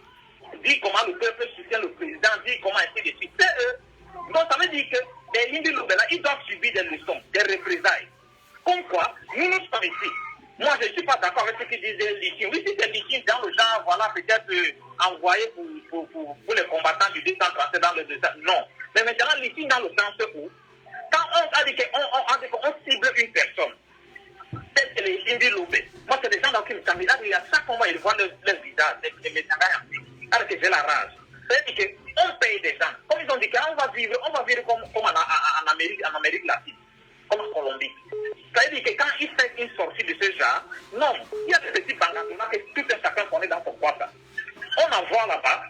dit comment le peuple soutient le président, dit comment ainsi de suite. C'est eux. Donc ça veut dire que les Lindi Lobela, ils doivent subir des leçons, des représailles. Comme quoi, nous sommes ici. Moi, je ne suis pas d'accord avec ce qu'ils disent Lichine. Oui, si c'est Lichine dans le genre, voilà, peut-être envoyé pour les combattants du 237 dans le désert. Non. Mais maintenant, Lichine dans le sens où, quand on a dit qu'on cible une personne, c'est les Lindi Lobé. Moi, c'est des gens dans qui me semblent. Il y a chaque moment, ils voient leur visage, les messages, alors que j'ai la rage. C'est-à-dire qu'on paye des gens. Comme ils ont dit qu'on va vivre comme en Amérique latine, comme en Colombie. C'est-à-dire que quand il fait une sortie de ce genre, non, il y a des petits bangatounas que tout un chacun connaît dans son quartier. On envoie là-bas,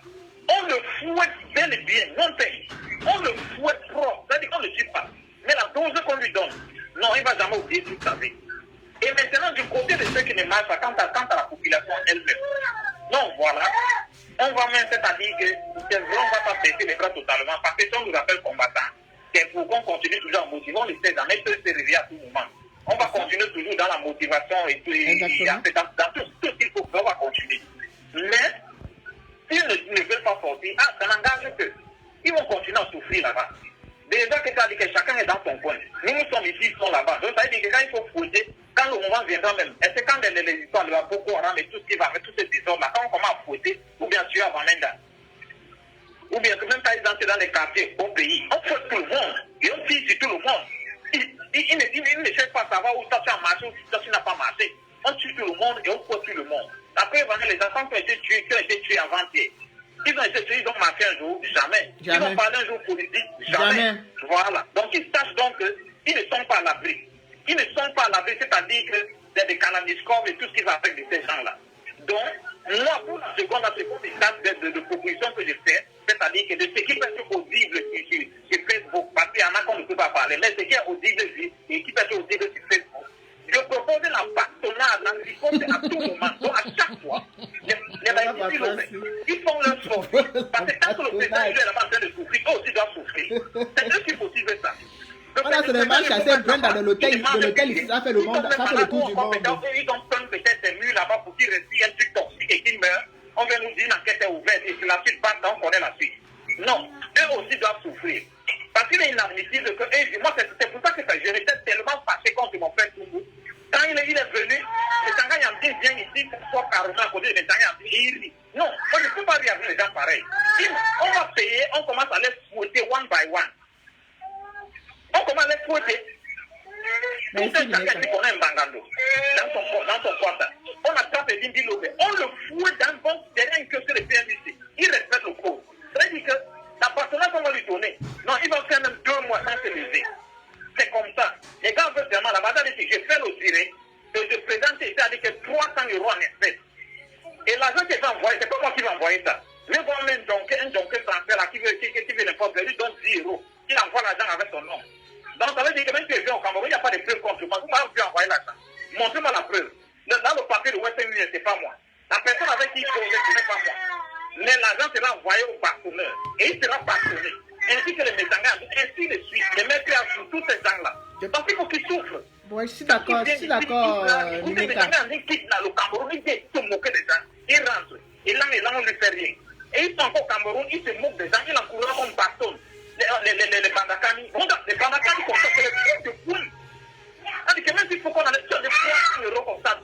on le fouette bel et bien, non paye. On le fouette propre, c'est-à-dire qu'on ne le tue pas. Mais la dose qu'on lui donne, non, il ne va jamais oublier toute sa vie. Et maintenant, du côté de ceux qui ne marchent pas, quant à la population elle-même, non, voilà, on va même, c'est-à-dire que on ne va pas baisser les bras totalement, parce que si on nous appelle combattants, c'est pour qu'on continue toujours en motivant les 16 ans, mais peut se réveiller à tout moment. On va continuer toujours dans la motivation et tout, dans tout ce qu'il faut, on va continuer. Mais, s'ils ne veulent pas sortir, ça n'engage que ils vont continuer à souffrir là-bas. Déjà que ça dit que chacun est dans son coin. Nous sommes ici, ils sont là-bas. Donc ça veut dire que quand il faut fouetter, quand le moment viendra même, et c'est quand les histoires de la Boko Haram et tout ce qui va avec tous ces désordres-là, quand on commence à fouetter, ou bien tuer avant Menda, ou bien que même quand ils entrent dans les quartiers au pays, on fouette tout le monde, et on tire sur tout le monde. Ils ne cherchent pas à savoir où ça a marché ou si ça n'a pas marché. On tue tout le monde et on fouette tout le monde. Après, les enfants qui ont été tués avant-hier. Ils ont été tués, ils ont marché un jour, jamais. Ils ont parlé un jour politique, jamais. Voilà. Donc ils sachent donc qu'ils ne sont pas à l'abri. Ils ne sont pas à l'abri, c'est-à-dire que c'est des canaliscops et tout ce qui va avec de ces gens-là. Donc, moi, pour la seconde étape de proposition que je fais, c'est-à-dire que de ce qui peut être audible sur Facebook, parce qu'il y en a qu'on ne peut pas parler, mais ce qui est audible et qui peut être audible sur Facebook, je propose la bastonnade, la riposte à tout moment. Donc, à chaque fois, ils font leur sortie. Parce que quand le président est là-bas en train de souffrir, eux aussi doivent souffrir. C'est eux qui motivent ça. On a seulement chassé Brenda de l'hôtel ici, ça fait le monde, ça fait le tour du monde. Ils ont plein peut-être des murs là-bas pour qu'ils respirent un truc toxique et qu'ils meurent. On vient nous dire une enquête est ouverte et si la suite passe, on connaît la suite. Non, eux aussi doivent souffrir. Parce qu'il est inadmissible que, moi c'est pour ça que ça, je reste tellement fâché contre mon frère Toumou. Quand il est venu, le Tanguy Yamdi vient ici pour soit carrément à côté de Tanguy Yamdi et il dit non, moi je ne peux pas rire avec les gens pareils. On va payer, on commence à les fouetter one by one. On commence à les fouetter. Tout un chacun dit qu'on a un bangando dans son quartier. On attrape les Lindi Lobé. On le fouette dans un bon terrain que c'est le PMUC. Il respecte le code. Ça veut dire que la partenaire qu'on va lui donner, non, il va faire même 2 mois sans se lever. C'est comme ça. Les gars veulent vraiment la bataille ici. Je fais le tiré de se présenter ici avec 300 € en espèces. Et l'argent qu'il va envoyer, c'est pas moi qui vais envoyer ça. Mais bon, un donké transfert là qui veut n'importe lui donne 10 €. Il envoie l'argent avec son nom. Donc ça veut dire que même si tu es au Cameroun, il n'y a pas de preuve contre moi. Vous m'avez pu envoyer l'argent. Montrez-moi la preuve. Dans le papier de Western Union, c'est pas moi. La personne avec qui il faut, ce n'est pas moi. Mais l'argent sera envoyé au bâtonneur. Et il sera bâtonné. Ainsi que les Métangans, ainsi de suite. Les mettre à tous ces gens-là. Parce qu'il faut qu'ils souffrent. Bon, je suis d'accord, Les Métangans, ils quittent le Cameroun, ils se moquent des gens. Ils rentrent. Et là, on ne lui fait rien. Et ils sont encore au Cameroun, ils se moquent des gens. Ils encouragent comme bâtonne. Les Bandakani. Les Bandakani, comme ça, c'est les trucs de fouille. C'est-à-dire que même s'il faut qu'on ait des points € comme ça,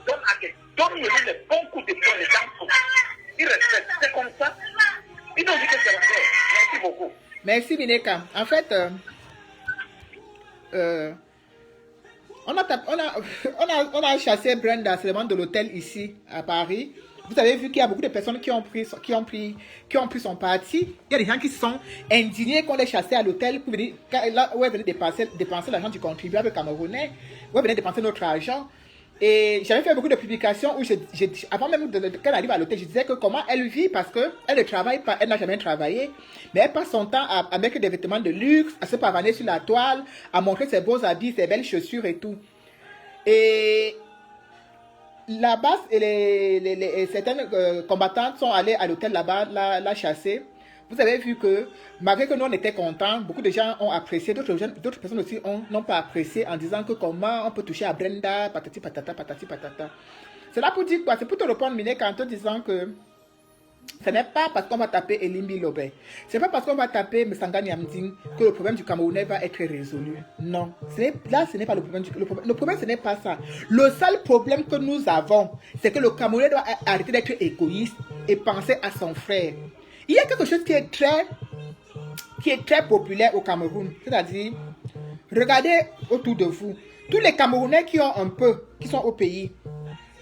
donne-lui les bons coups de poing, les gens sont. Ils respectent. C'est comme ça. Ils ont dit que c'est la guerre. Merci beaucoup. Merci Bineka. En fait, On a chassé Brenda seulement de l'hôtel ici, à Paris. Vous avez vu qu'il y a beaucoup de personnes qui ont pris son parti. Il y a des gens qui se sont indignés qu'on les chassait à l'hôtel pour venir, là où elle venait dépenser l'argent du contribuable camerounais, où elle venait dépenser notre argent. Et j'avais fait beaucoup de publications où avant même qu'elle arrive à l'hôtel, je disais que comment elle vit parce qu'elle ne travaille pas, elle n'a jamais travaillé, mais elle passe son temps à mettre des vêtements de luxe, à se pavaner sur la toile, à montrer ses beaux habits, ses belles chaussures et tout. Et la base et certaines combattantes sont allées à l'hôtel là-bas, la chasser. Vous avez vu que malgré que nous on était contents, beaucoup de gens ont apprécié, d'autres personnes aussi n'ont pas apprécié en disant que comment on peut toucher à Brenda, patati patata, patati patata. C'est là pour dire quoi? C'est pour te répondre, Minek, en te disant que ce n'est pas parce qu'on va taper Elimbi Lobé, ce n'est pas parce qu'on va taper Msanga Nyamding que le problème du Camerounais va être résolu. Non, là ce n'est pas le problème. Le problème ce n'est pas ça. Le seul problème que nous avons, c'est que le Camerounais doit arrêter d'être égoïste et penser à son frère. Il y a quelque chose qui est très populaire au Cameroun. C'est-à-dire, regardez autour de vous. Tous les Camerounais qui ont un peu, qui sont au pays,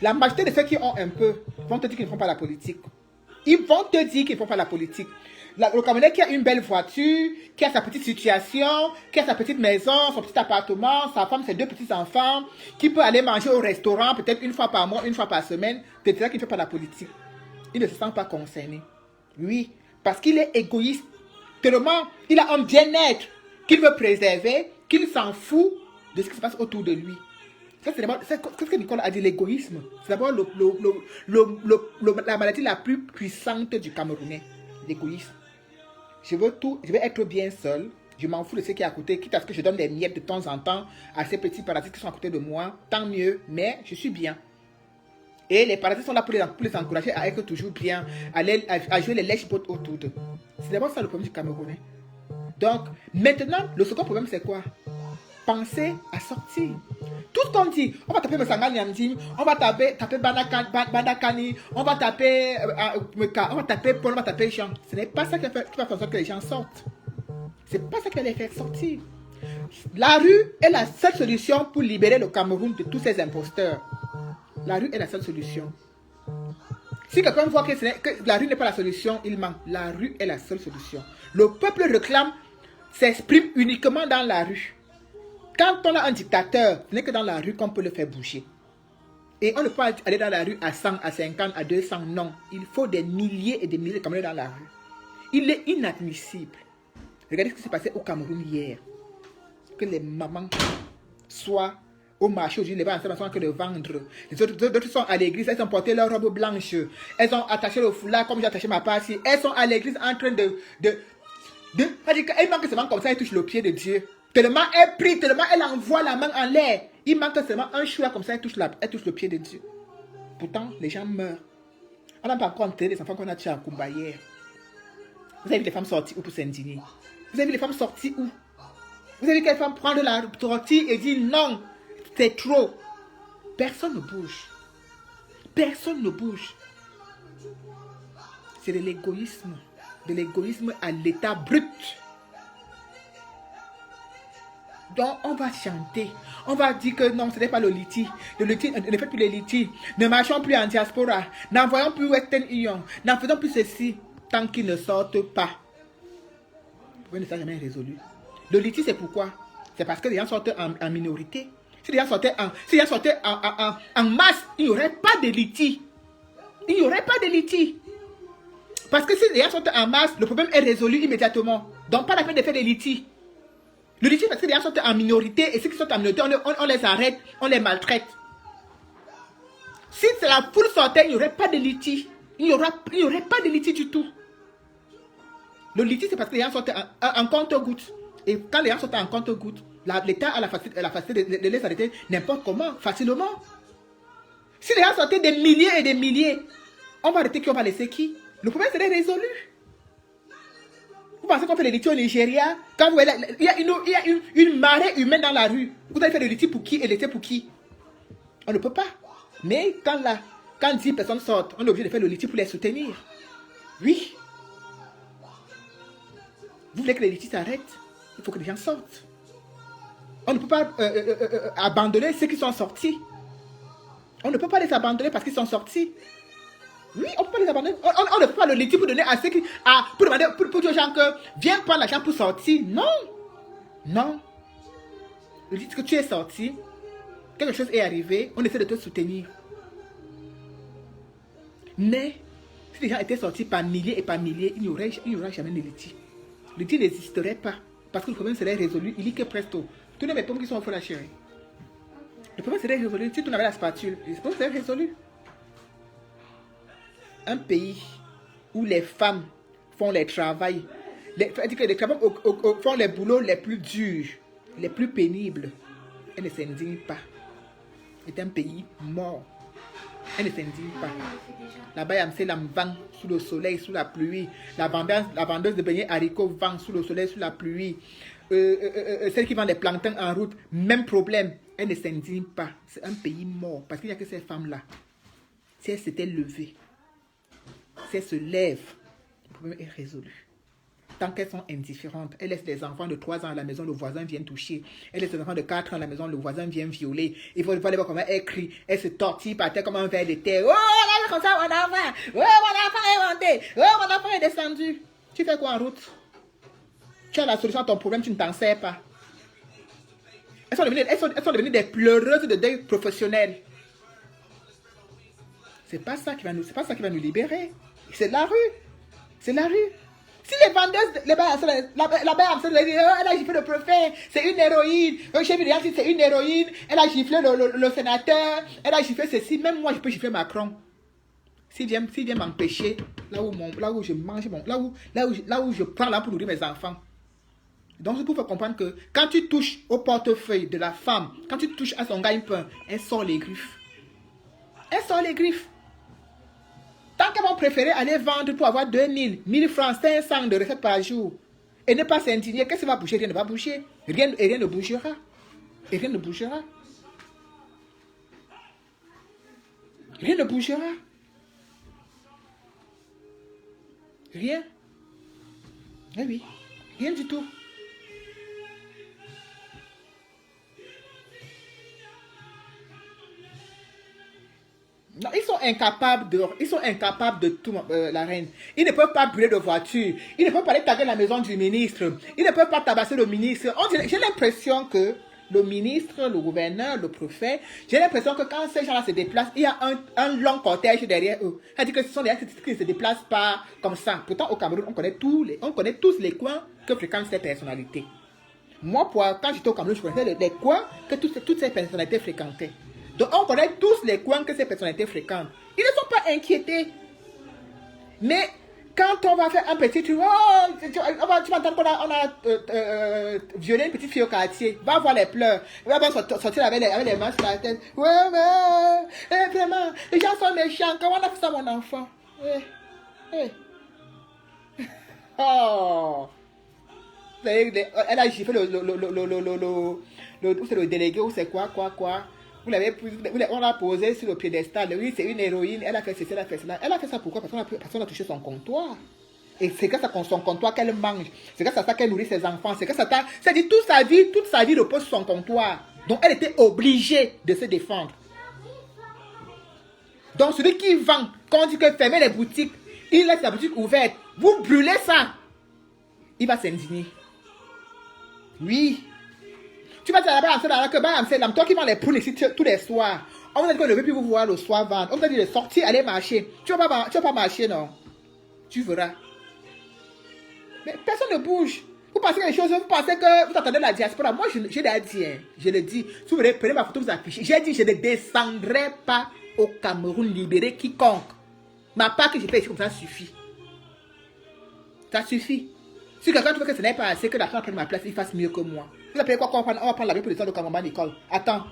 la majorité de ceux qui ont un peu vont te dire qu'ils ne font pas la politique. Ils vont te dire qu'ils ne font pas la politique. Le Camerounais qui a une belle voiture, qui a sa petite situation, qui a sa petite maison, son petit appartement, sa femme, ses 2 petits enfants, qui peut aller manger au restaurant peut-être une fois par mois, une fois par semaine, te dira qu'il ne fait pas la politique. Il ne se sent pas concerné. Oui, parce qu'il est égoïste. Tellement, il a un bien-être qu'il veut préserver, qu'il s'en fout de ce qui se passe autour de lui. C'est ce que Nicole a dit, l'égoïsme. C'est d'abord la maladie la plus puissante du Camerounais, l'égoïsme. Je veux être bien seul. Je m'en fous de ce qui est à côté, quitte à ce que je donne des miettes de temps en temps à ces petits parasites qui sont à côté de moi. Tant mieux, mais je suis bien. Et les parasites sont là pour les encourager à être toujours bien, à jouer les lèche-potes autour d'eux. C'est d'abord ça le problème du Camerounais. Donc, maintenant, le second problème, c'est quoi? Penser à sortir. Tout ce qu'on dit, on va taper Msanga Nyamding, on va taper Bandakani, on va taper Paul, on va taper Jean. Ce n'est pas ça qui va faire en sorte que les gens sortent. C'est pas ça qui va les faire sortir. La rue est la seule solution pour libérer le Cameroun de tous ces imposteurs. La rue est la seule solution. Si quelqu'un voit que la rue n'est pas la solution, il ment. La rue est la seule solution. Le peuple réclame, s'exprime uniquement dans la rue. Quand on a un dictateur, ce n'est que dans la rue qu'on peut le faire bouger. Et on ne peut pas aller dans la rue à 100, à 50, à 200, non. Il faut des milliers et des milliers de Camerounais dans la rue. Il est inadmissible. Regardez ce qui s'est passé au Cameroun hier. Que les mamans soient au marché aujourd'hui, les gens sont en train de vendre. Les autres sont à l'église, elles ont porté leur robe blanche. Elles ont attaché le foulard comme j'ai attaché ma partie. Elles sont à l'église en train elle manque seulement comme ça, elle touche le pied de Dieu. Tellement elle prie, tellement elle envoie la main en l'air. Il manque seulement un chou là comme ça, elle touche le pied de Dieu. Pourtant, les gens meurent. On n'a pas encore enterré les enfants qu'on a tués à Kumba hier. Vous avez vu les femmes sorties où pour s'indigner? Vous avez vu les femmes sorties où? Vous avez vu quelle femme prendre la sortie et dire non, c'est trop. Personne ne bouge. Personne ne bouge. C'est de l'égoïsme. De l'égoïsme à l'état brut. Donc, on va chanter. On va dire que non, ce n'est pas le liti. Le liti, ne fait plus les litis. Ne marchons plus en diaspora. N'envoyons plus Western Union. N'en faisons plus ceci. Tant qu'ils ne sortent pas. Vous ne savez jamais résolu. Le liti, c'est pourquoi? C'est parce que les gens sortent en minorité. Si les gens sortaient en masse, il n'y aurait pas de liti. Il n'y aurait pas de liti. Parce que si les gens sortent en masse, le problème est résolu immédiatement. Donc, pas la peine de faire des litis. Le litige, parce que les gens sont en minorité, et ceux qui sont en minorité, on les arrête, on les maltraite. Si c'est la foule sortait, il n'y aurait pas de litige. Il n'y aurait pas de litige du tout. Le litige, c'est parce que les gens sont en compte-gouttes. Et quand les gens sont en compte-gouttes, l'État a la facilité de les arrêter n'importe comment, facilement. Si les gens sortaient des milliers et des milliers, on va arrêter qui, on va laisser qui? Le problème serait résolu. Vous pensez qu'on fait les litiges au Nigeria? Quand vous voyez, il y a une marée humaine dans la rue. Vous allez faire des litiges pour qui et l'été pour qui? On ne peut pas. Mais quand 10 personnes sortent, on est obligé de faire le litige pour les soutenir. Oui. Vous voulez que les litiges s'arrêtent? Il faut que les gens sortent. On ne peut pas abandonner ceux qui sont sortis. On ne peut pas les abandonner parce qu'ils sont sortis. Oui, on ne peut pas les abandonner. On ne peut pas le laisser pour donner à ceux qui... pour demander pour dire aux gens que viens prendre l'argent pour sortir. Non. Non. Le dit que tu es sorti, quelque chose est arrivé, on essaie de te soutenir. Mais si les gens étaient sortis par milliers et par milliers, il n'y aurait jamais de litige. Le litige n'existerait pas. Parce que le problème serait résolu. Il dit que presto. Tous les pommes qui sont au fond de la chérie. Le problème serait résolu. Si tu n'avais la spatule, le problème serait résolu. Un pays où les femmes font les travails, les femmes font les boulots les plus durs, les plus pénibles, elles ne s'indignent pas. C'est un pays mort. Elles ne s'indignent pas. Là-bas, il y a un vent sous le soleil, sous la pluie. La vendeuse de beignets haricots vend sous le soleil, sous la pluie. Celle qui vend des plantains en route, même problème. Elles ne s'indignent pas. C'est un pays mort. Parce qu'il n'y a que ces femmes-là. Si elles s'étaient levées, si elles se lèvent, le problème est résolu. Tant qu'elles sont indifférentes, elles laissent les enfants de 3 ans à la maison, le voisin vient toucher. Elles laissent les enfants de 4 ans à la maison, le voisin vient violer. Il faut aller voir comment elles crient. Elles se tortillent par terre comme un ver de terre. Oh, regarde comme ça, mon enfant. Oh, mon enfant est monté. Oh, mon enfant est descendu. Tu fais quoi en route? Tu as la solution à ton problème, tu ne t'en sers pas. Elles sont devenues des pleureuses de deuil professionnel. C'est pas ça qui va nous libérer. C'est la rue. C'est la rue. Si les vendeuses, elle a giflé le préfet, c'est une héroïne. Chez Myriam, c'est une héroïne. Elle a giflé le sénateur. Elle a giflé ceci. Même moi, je peux gifler Macron. S'il vient m'empêcher, là où je mange, là où je prends là pour nourrir mes enfants. Donc, c'est pour faire comprendre que quand tu touches au portefeuille de la femme, quand tu touches à son gagne-pain, elle sort les griffes. Elle sort les griffes. Tant qu'elles vont préférer aller vendre pour avoir 2000, 1000 francs, 500 de recettes par jour et ne pas s'indigner, qu'est-ce qui va bouger? Rien ne va bouger. Rien ne bougera. Et rien ne bougera. Rien ne bougera. Rien. Eh oui. Rien du tout. Non, ils sont incapables de tout, la reine. Ils ne peuvent pas brûler de voiture. Ils ne peuvent pas aller taguer la maison du ministre. Ils ne peuvent pas tabasser le ministre. J'ai l'impression que le ministre, le gouverneur, le préfet, j'ai l'impression que quand ces gens-là se déplacent, il y a un long cortège derrière eux. C'est-à-dire que ce sont des gens qui ne se déplacent pas comme ça. Pourtant, au Cameroun, on connaît tous les coins que fréquentent ces personnalités. Moi, quand j'étais au Cameroun, je connaissais les coins que toutes ces personnalités fréquentaient. Donc, on connaît tous les coins que ces personnalités fréquentent. Ils ne sont pas inquiétés. Mais quand on va faire un petit truc, tu vas entendre qu'on a violé une petite fille au quartier. Va voir les pleurs. Va sortir avec les mains sur la tête. Ouais, vraiment, les gens sont méchants. Comment on a fait ça, mon enfant? Oh. Elle a giflé le délégué ou c'est quoi. On l'a posé sur le piédestal. Oui, c'est une héroïne. Elle a fait ceci, elle a fait cela. Elle a fait ça pourquoi? Parce que personne n'a touché son comptoir. Et c'est grâce à son comptoir qu'elle mange. C'est grâce à ça qu'elle nourrit ses enfants. C'est grâce à ça. C'est-à-dire toute sa vie repose sur son comptoir. Donc elle était obligée de se défendre. Donc celui qui vend, quand on dit que fermez les boutiques, il laisse la boutique ouverte. Vous brûlez ça. Il va s'indigner. Oui. Tu vas dire là-bas, toi qui vends les poules ici tous les soirs. On vous a dit qu'on ne veut plus vous voir le soir vendre. On vous a dit de sortir, aller marcher. Tu vas pas marcher, non? Tu verras. Mais personne ne bouge. Vous pensez que les choses, vous pensez que vous attendez la diaspora. Moi, je l'ai dit, hein. Je le dis. Si vous voulez, prenez ma photo, vous affichez. J'ai dit, je ne descendrai pas au Cameroun libérer quiconque. Ma part que j'ai fait ici, comme ça suffit. Ça suffit. Si quelqu'un trouve que ce n'est pas assez, que la femme prenne ma place, il fasse mieux que moi. Vous appelez quoi? On va prendre l'avion pour descendre au Cameroun à l'école. Attends.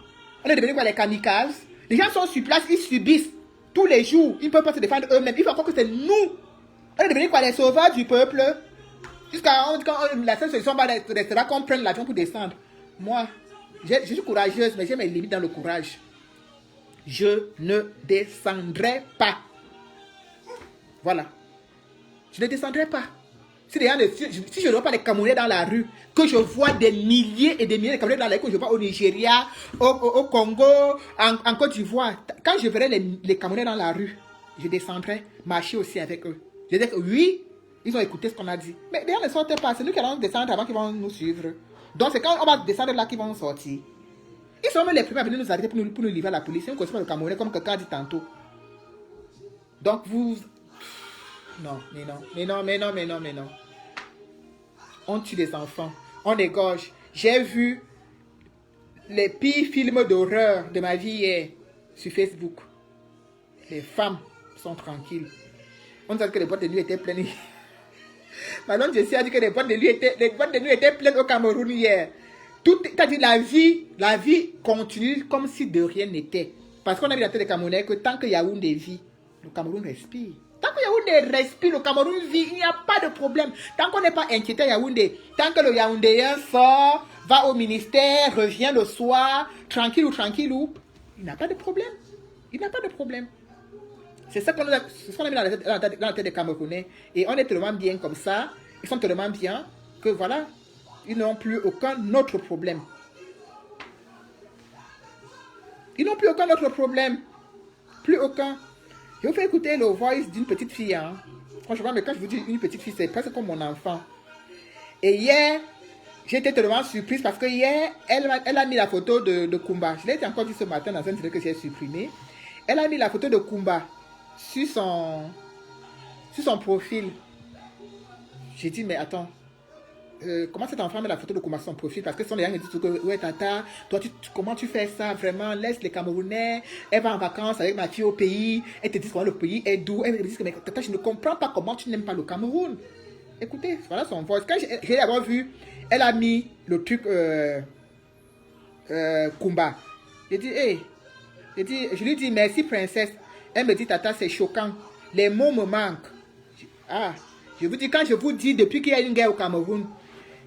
On est devenu quoi, les kamikazes? Les gens sont sur place, ils subissent tous les jours. Ils ne peuvent pas se défendre eux-mêmes. Il faut encore que c'est nous. On est devenu quoi, les sauveurs du peuple? Jusqu'à quand la seule solution restera qu'on prenne l'avion pour descendre. Moi, je suis courageuse, mais j'ai mes limites dans le courage. Je ne descendrai pas. Voilà. Je ne descendrai pas. Si je ne vois pas les Camerounais dans la rue, que je vois des milliers et des milliers de Camerounais dans la rue, que je vois au Nigeria, au Congo, en Côte d'Ivoire, quand je verrai les Camerounais dans la rue, je descendrai marcher aussi avec eux. Je dirais que oui, ils ont écouté ce qu'on a dit. Mais d'ailleurs, ne sortez pas, c'est nous qui allons descendre avant qu'ils vont nous suivre. Donc c'est quand on va descendre là qu'ils vont sortir. Ils sont même les premiers à venir nous arrêter pour nous livrer à la police. On ne connaît pas le Camerounais comme quelqu'un a dit tantôt. Donc vous... Non, mais non. On tue les enfants, on égorge. J'ai vu les pires films d'horreur de ma vie hier sur Facebook. Les femmes sont tranquilles. On dit que les boîtes de nuit étaient pleines. Madame Jessie a dit que les boîtes de nuit étaient pleines au Cameroun hier. C'est-à-dire la vie continue comme si de rien n'était. Parce qu'on a vu la tête des Camerounais que tant que Yaoundé vit, le Cameroun respire. Tant que Yaoundé respire, le Cameroun vit, il n'y a pas de problème. Tant qu'on n'est pas inquiété à Yaoundé, tant que le Yaoundéen sort, va au ministère, revient le soir, tranquille ou, il n'a pas de problème. Il n'a pas de problème. C'est ça qu'on a mis dans la tête des Camerounais. Et on est tellement bien comme ça, ils sont tellement bien que voilà, ils n'ont plus aucun autre problème. Ils n'ont plus aucun autre problème. Plus aucun. Je vous fais écouter le voice d'une petite fille. Hein. Franchement, mais quand je vous dis une petite fille, c'est presque comme mon enfant. Et hier, j'étais tellement surprise parce que hier, elle a mis la photo de Kumba. Je l'ai encore dit ce matin dans un truc que j'ai supprimé. Elle a mis la photo de Kumba sur son profil. J'ai dit, mais attends. Comment cet enfant met la photo de Kumba sur son profil? Parce que son les gens me disent que ouais tata, toi comment tu fais ça vraiment? Laisse les Camerounais, elle va en vacances avec ma fille au pays, elle te dit comment le pays est doux, elle me dit que mais tata, je ne comprends pas comment tu n'aimes pas le Cameroun. Écoutez, voilà son voice. Quand j'ai d'abord vu, elle a mis le truc Kumba. J'ai dit, hey, je lui dis merci princesse. Elle me dit tata, c'est choquant. Les mots me manquent. Ah, je vous dis, quand je vous dis depuis qu'il y a une guerre au Cameroun,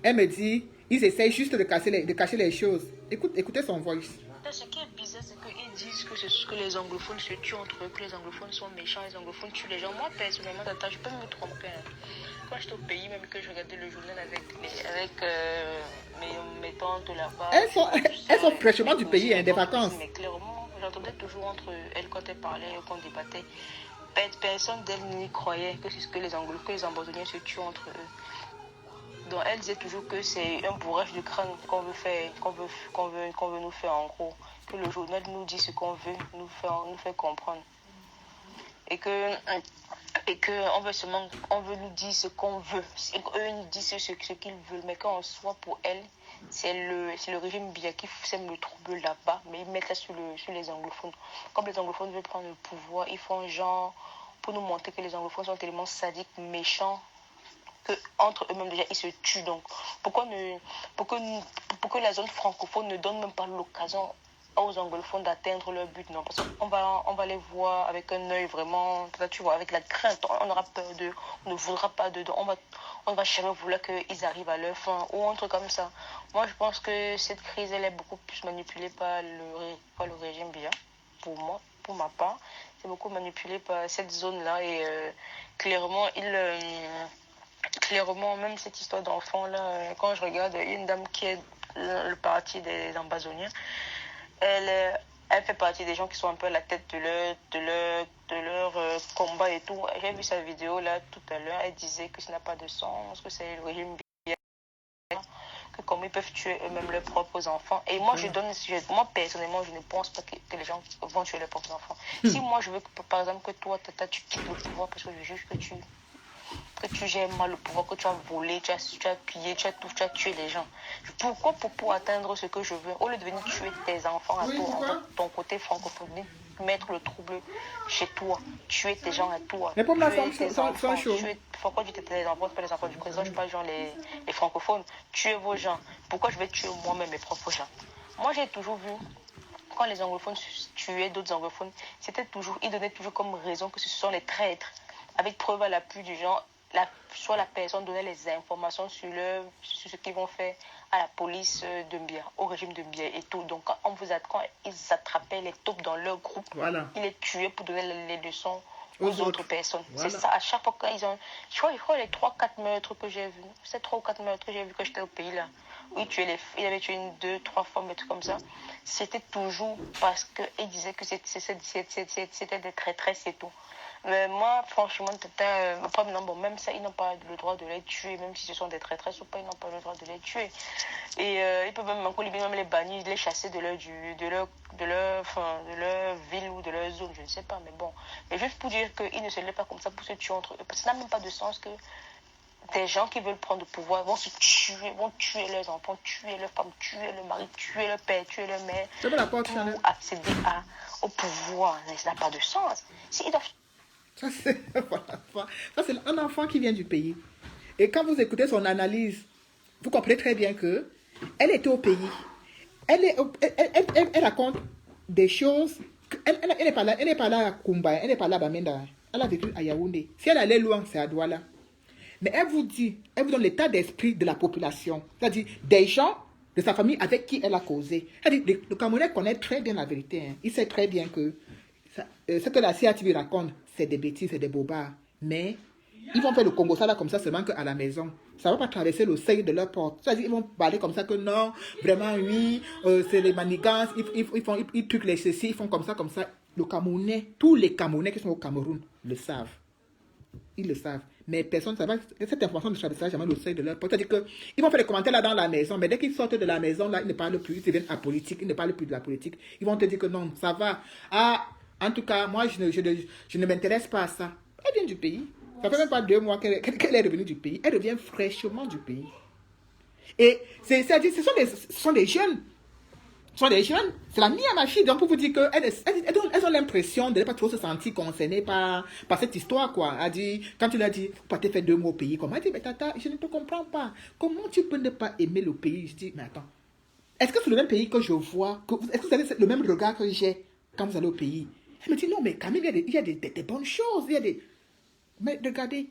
elle me dit, ils essayent juste de cacher les choses. Écoutez son voice. Ce qui est bizarre, c'est qu'ils disent que les anglophones se tuent entre eux, que les anglophones sont méchants, les anglophones tuent les gens. Moi, personnellement, tata, je peux me tromper. Hein. Quand j'étais au pays, même que je regardais le journal avec mes tantes là-bas. Elles sont fraîchement du pays, hein, des vacances. Mais clairement, j'entendais toujours entre elles quand elles parlaient, quand on débattait. Personne d'elles n'y croyait que c'est ce que les anglophones, que les ambazoniens se tuent entre eux. Donc elle disait toujours que c'est un bourrage de crâne qu'on veut nous faire en gros. Que le journal nous dit ce qu'on veut, nous fait comprendre. Et que on veut nous dire ce qu'on veut. Eux nous disent ce qu'ils veulent, mais qu'en soi pour elles, c'est le régime Biya qui sème le trouble là-bas, mais ils mettent ça sur les anglophones. Comme les anglophones veulent prendre le pouvoir, ils font genre pour nous montrer que les anglophones sont tellement sadiques, méchants, que entre eux-mêmes déjà ils se tuent. Donc pour que la zone francophone ne donne même pas l'occasion aux anglophones d'atteindre leur but, non, parce qu'on va les voir avec un œil vraiment, tu vois, avec la crainte, on aura peur d'eux, on ne voudra pas d'eux, on ne va jamais vouloir qu'ils arrivent à leur fin ou un truc comme ça. Moi je pense que cette crise elle est beaucoup plus manipulée par le régime Biya, pour ma part, c'est beaucoup manipulé par cette zone-là et clairement même cette histoire d'enfant là, quand je regarde une dame qui est le parti des Ambazoniens, elle fait partie des gens qui sont un peu à la tête de leur combat et tout. J'ai vu sa vidéo là tout à l'heure, elle disait que ça n'a pas de sens, que c'est le régime Biya, que comment ils peuvent tuer eux-mêmes leurs propres enfants. Et moi, moi personnellement, je ne pense pas que les gens vont tuer leurs propres enfants. Si moi, je veux que, par exemple, que toi, tata, tu quittes le pouvoir parce que je juge que tu gères mal le pouvoir, que tu as volé, tu as pillé, tu as tué les gens. Pourquoi pour atteindre ce que je veux, au lieu de venir tuer tes enfants à toi, ton côté francophone, mettre le trouble chez toi, tuer tes gens à toi, mais pour moi, pourquoi tu t'étais les enfants, c'est pas les enfants du président, je parle genre les francophones, tuez vos gens. Pourquoi je vais tuer moi-même mes propres gens? Moi j'ai toujours vu, quand les anglophones tuaient d'autres anglophones, ils donnaient toujours comme raison que ce sont les traîtres, avec preuve à l'appui du genre, soit la personne donnait les informations sur ce qu'ils vont faire à la police de Biya, au régime de Biya et tout. Donc quand ils attrapaient les taupes dans leur groupe, voilà, ils les tuaient pour donner les leçons aux autres personnes. Voilà. C'est ça, à chaque fois qu'ils ont... Je crois les 3-4 meurtres que j'ai vus, c'est 3 ou 4 meurtres que j'ai vus quand j'étais au pays là, où il avait tué 2-3 femmes et tout comme ça. C'était toujours parce qu'ils disaient que c'était des traîtresses et tout. Mais moi, franchement, même ça, ils n'ont pas le droit de les tuer, même si ce sont des traîtresses ou pas, ils n'ont pas le droit de les tuer. Et ils peuvent même les bannir, les chasser de leur ville ou de leur zone, je ne sais pas, mais bon. Mais juste pour dire qu'ils ne se lèvent pas comme ça pour se tuer entre eux, parce que ça n'a même pas de sens que des gens qui veulent prendre le pouvoir vont tuer leurs enfants, tuer leurs femmes, tuer leur mari, tuer leur père, tuer leur mère, pour accéder au pouvoir. Ça n'a pas de sens. Si ils doivent... Ça, c'est un enfant qui vient du pays. Et quand vous écoutez son analyse, vous comprenez très bien que elle était au pays. Elle raconte des choses. Elle n'est pas là à Kumba, elle n'est pas là à Bamenda. Elle a vécu à Yaoundé. Si elle allait loin, c'est à Douala. Mais elle vous donne l'état d'esprit de la population. C'est-à-dire des gens de sa famille avec qui elle a causé. C'est-à-dire, le Camerounais connaît très bien la vérité. Hein. Il sait très bien que ce que la CATV raconte, c'est des bêtises, c'est des bobards. Mais ils vont faire le Congo ça là comme ça seulement qu'à la maison. Ça ne va pas traverser le seuil de leur porte. C'est-à-dire ils vont parler comme ça que non, vraiment oui, c'est les manigances, ils truquent les ceci, ils font comme ça, comme ça. Le Camerounais, tous les Camerounais qui sont au Cameroun le savent. Ils le savent. Mais personne ne sait pas. Cette information ne traversera jamais le seuil de leur porte. C'est-à-dire qu'ils vont faire des commentaires là dans la maison, mais dès qu'ils sortent de la maison, là, ils ne parlent plus, ils deviennent apolitiques, ils ne parlent plus de la politique. Ils vont te dire que non, ça va. Ah, en tout cas, moi, je ne m'intéresse pas à ça. Elle vient du pays. Ça fait même pas 2 mois qu'elle est revenue du pays. Elle revient fraîchement du pays. Et c'est-à-dire, ce sont des jeunes. Ce sont des jeunes. C'est la mie à ma fille. Donc, pour vous dire qu'elles ont l'impression de ne pas trop se sentir concernées par cette histoire, quoi. Elle dit, quand tu l'as dit, faut pas te faire 2 mois au pays. Comme elle dit, mais tata, je ne te comprends pas. Comment tu peux ne pas aimer le pays? Je dis, mais attends. Est-ce que c'est le même pays que je vois? Est-ce que vous avez le même regard que j'ai quand vous allez au pays? Elle me dit, non, mais quand même, il y a des bonnes choses. Il y a des... Mais regardez,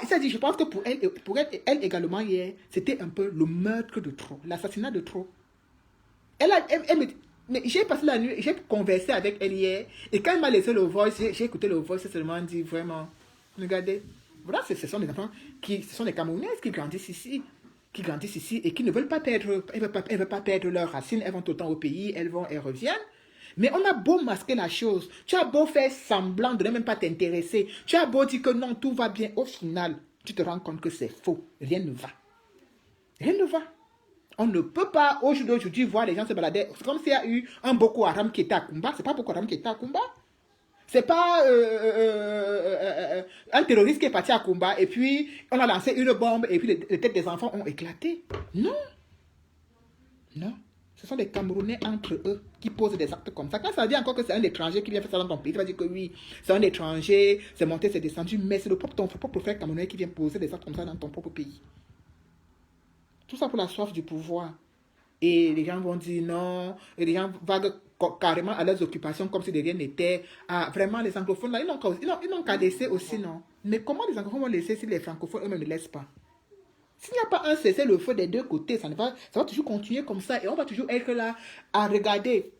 ça dit, je pense que pour elle également hier, c'était un peu le meurtre de trop, l'assassinat de trop. Elle me dit, mais j'ai passé la nuit, j'ai conversé avec elle hier, et quand elle m'a laissé le voice, j'ai écouté le voice, c'est seulement dit vraiment, regardez, voilà, ce sont des enfants ce sont des Camerounaises qui grandissent ici et qui ne veulent pas perdre, elles ne veulent pas perdre leurs racines, elles vont tout le temps au pays, elles reviennent. Mais on a beau masquer la chose, tu as beau faire semblant de ne même pas t'intéresser, tu as beau dire que non, tout va bien, au final, tu te rends compte que c'est faux, rien ne va. Rien ne va. On ne peut pas aujourd'hui voir les gens se balader. C'est comme s'il y a eu un Boko Haram qui était à Kumba. C'est pas Boko Haram qui était à Kumba. C'est pas un terroriste qui est parti à Kumba et puis on a lancé une bombe et puis les têtes des enfants ont éclaté. Non. Non. Ce sont des Camerounais entre eux qui posent des actes comme ça. Quand ça dit encore que c'est un étranger qui vient faire ça dans ton pays, tu vas dire que oui, c'est un étranger, c'est monté, c'est descendu, mais c'est ton propre frère camerounais qui vient poser des actes comme ça dans ton propre pays. Tout ça pour la soif du pouvoir. Et les gens vont dire non, et les gens vaguent carrément à leurs occupations comme si de rien n'était. Ah, vraiment, les anglophones, là, ils n'ont qu'à laisser aussi, non. Mais comment les anglophones vont laisser si les francophones eux-mêmes ne laissent pas? S'il n'y a pas un cessez-le-feu des deux côtés, ça va toujours continuer comme ça et on va toujours être là à regarder.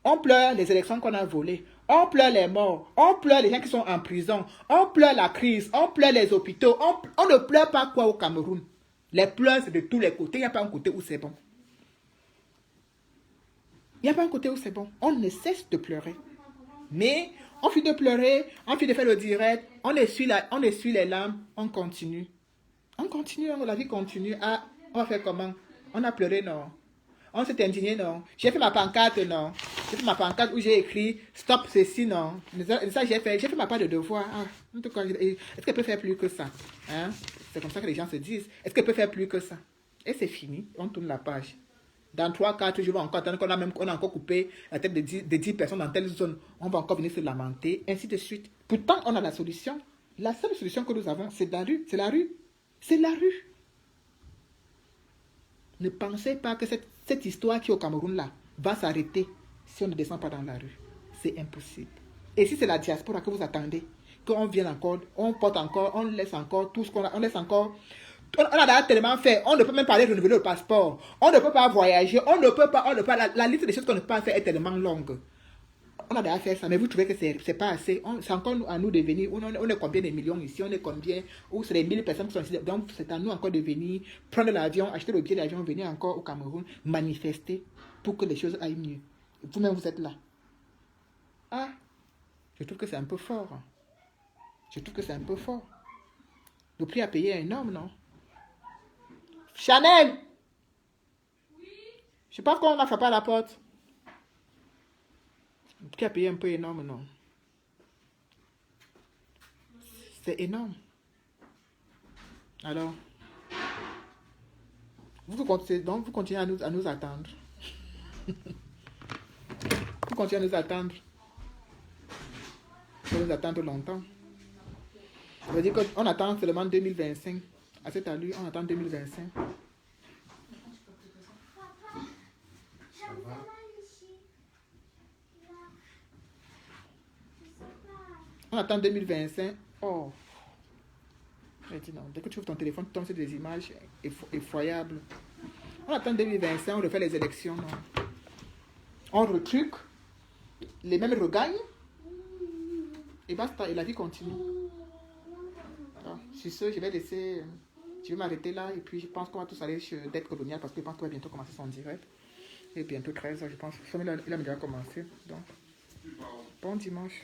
On pleure les élections qu'on a volées, on pleure les morts, on pleure les gens qui sont en prison, on pleure la crise, on pleure les hôpitaux, on ne pleure pas quoi au Cameroun. Les pleurs, c'est de tous les côtés, il n'y a pas un côté où c'est bon. Il n'y a pas un côté où c'est bon. On ne cesse de pleurer. Mais on finit de pleurer, on finit de faire le direct, on essuie les larmes, on continue. On continue, la vie continue. Ah, on va faire comment? On a pleuré, non. On s'est indigné, non. J'ai fait ma pancarte, non. J'ai fait ma pancarte où j'ai écrit stop ceci, non. Ça, j'ai fait ma part de devoir. Ah, en tout cas, est-ce qu'elle peut faire plus que ça? Hein? C'est comme ça que les gens se disent. Est-ce qu'elle peut faire plus que ça? Et c'est fini. On tourne la page. Dans 3-4 jours, encore, on a encore coupé la tête de 10 personnes dans telle zone. On va encore venir se lamenter, ainsi de suite. Pourtant, on a la solution. La seule solution que nous avons, c'est la rue. C'est la rue. C'est la rue. Ne pensez pas que cette histoire qui est au Cameroun là va s'arrêter si on ne descend pas dans la rue. C'est impossible. Et si c'est la diaspora que vous attendez, qu'on vienne encore, on porte encore, on laisse encore tout ce qu'on a, on laisse encore. On a d'ailleurs tellement fait, on ne peut même pas aller renouveler le passeport, on ne peut pas voyager, on ne peut pas, la liste des choses qu'on ne peut pas faire est tellement longue. on a déjà fait ça, mais vous trouvez que c'est pas assez. C'est encore à nous de venir. On est combien de millions ici? On est combien? Ou c'est les 1000 personnes qui sont ici. Donc, c'est à nous encore de venir prendre l'avion, acheter le billet d'avion, venir encore au Cameroun, manifester pour que les choses aillent mieux. Vous-même, vous êtes là. Ah, je trouve que c'est un peu fort. Je trouve que c'est un peu fort. Le prix à payer est énorme, non? Chanel! Je pense qu'on a frappé à la porte. Le prix à payer est un peu énorme, non? C'est énorme. Alors, vous continuez à nous attendre. Vous continuez à nous attendre. Vous nous attendre longtemps. Ça veut dire qu'on attend seulement 2025. À cette allure, on attend 2025. On attend 2025. Oh. Je dis non. Dès que tu ouvres ton téléphone, tu tombes sur des images effroyables. On attend 2025, on refait les élections. Non. On retruque. Les mêmes regagnent. Et basta, et la vie continue. Alors, sur ce, je vais m'arrêter là. Et puis, je pense qu'on va tous aller sur Dette Coloniale parce que je pense qu'on va bientôt commencer son direct. Et bientôt 13h, je pense. Il a déjà commencé. Donc, bon dimanche.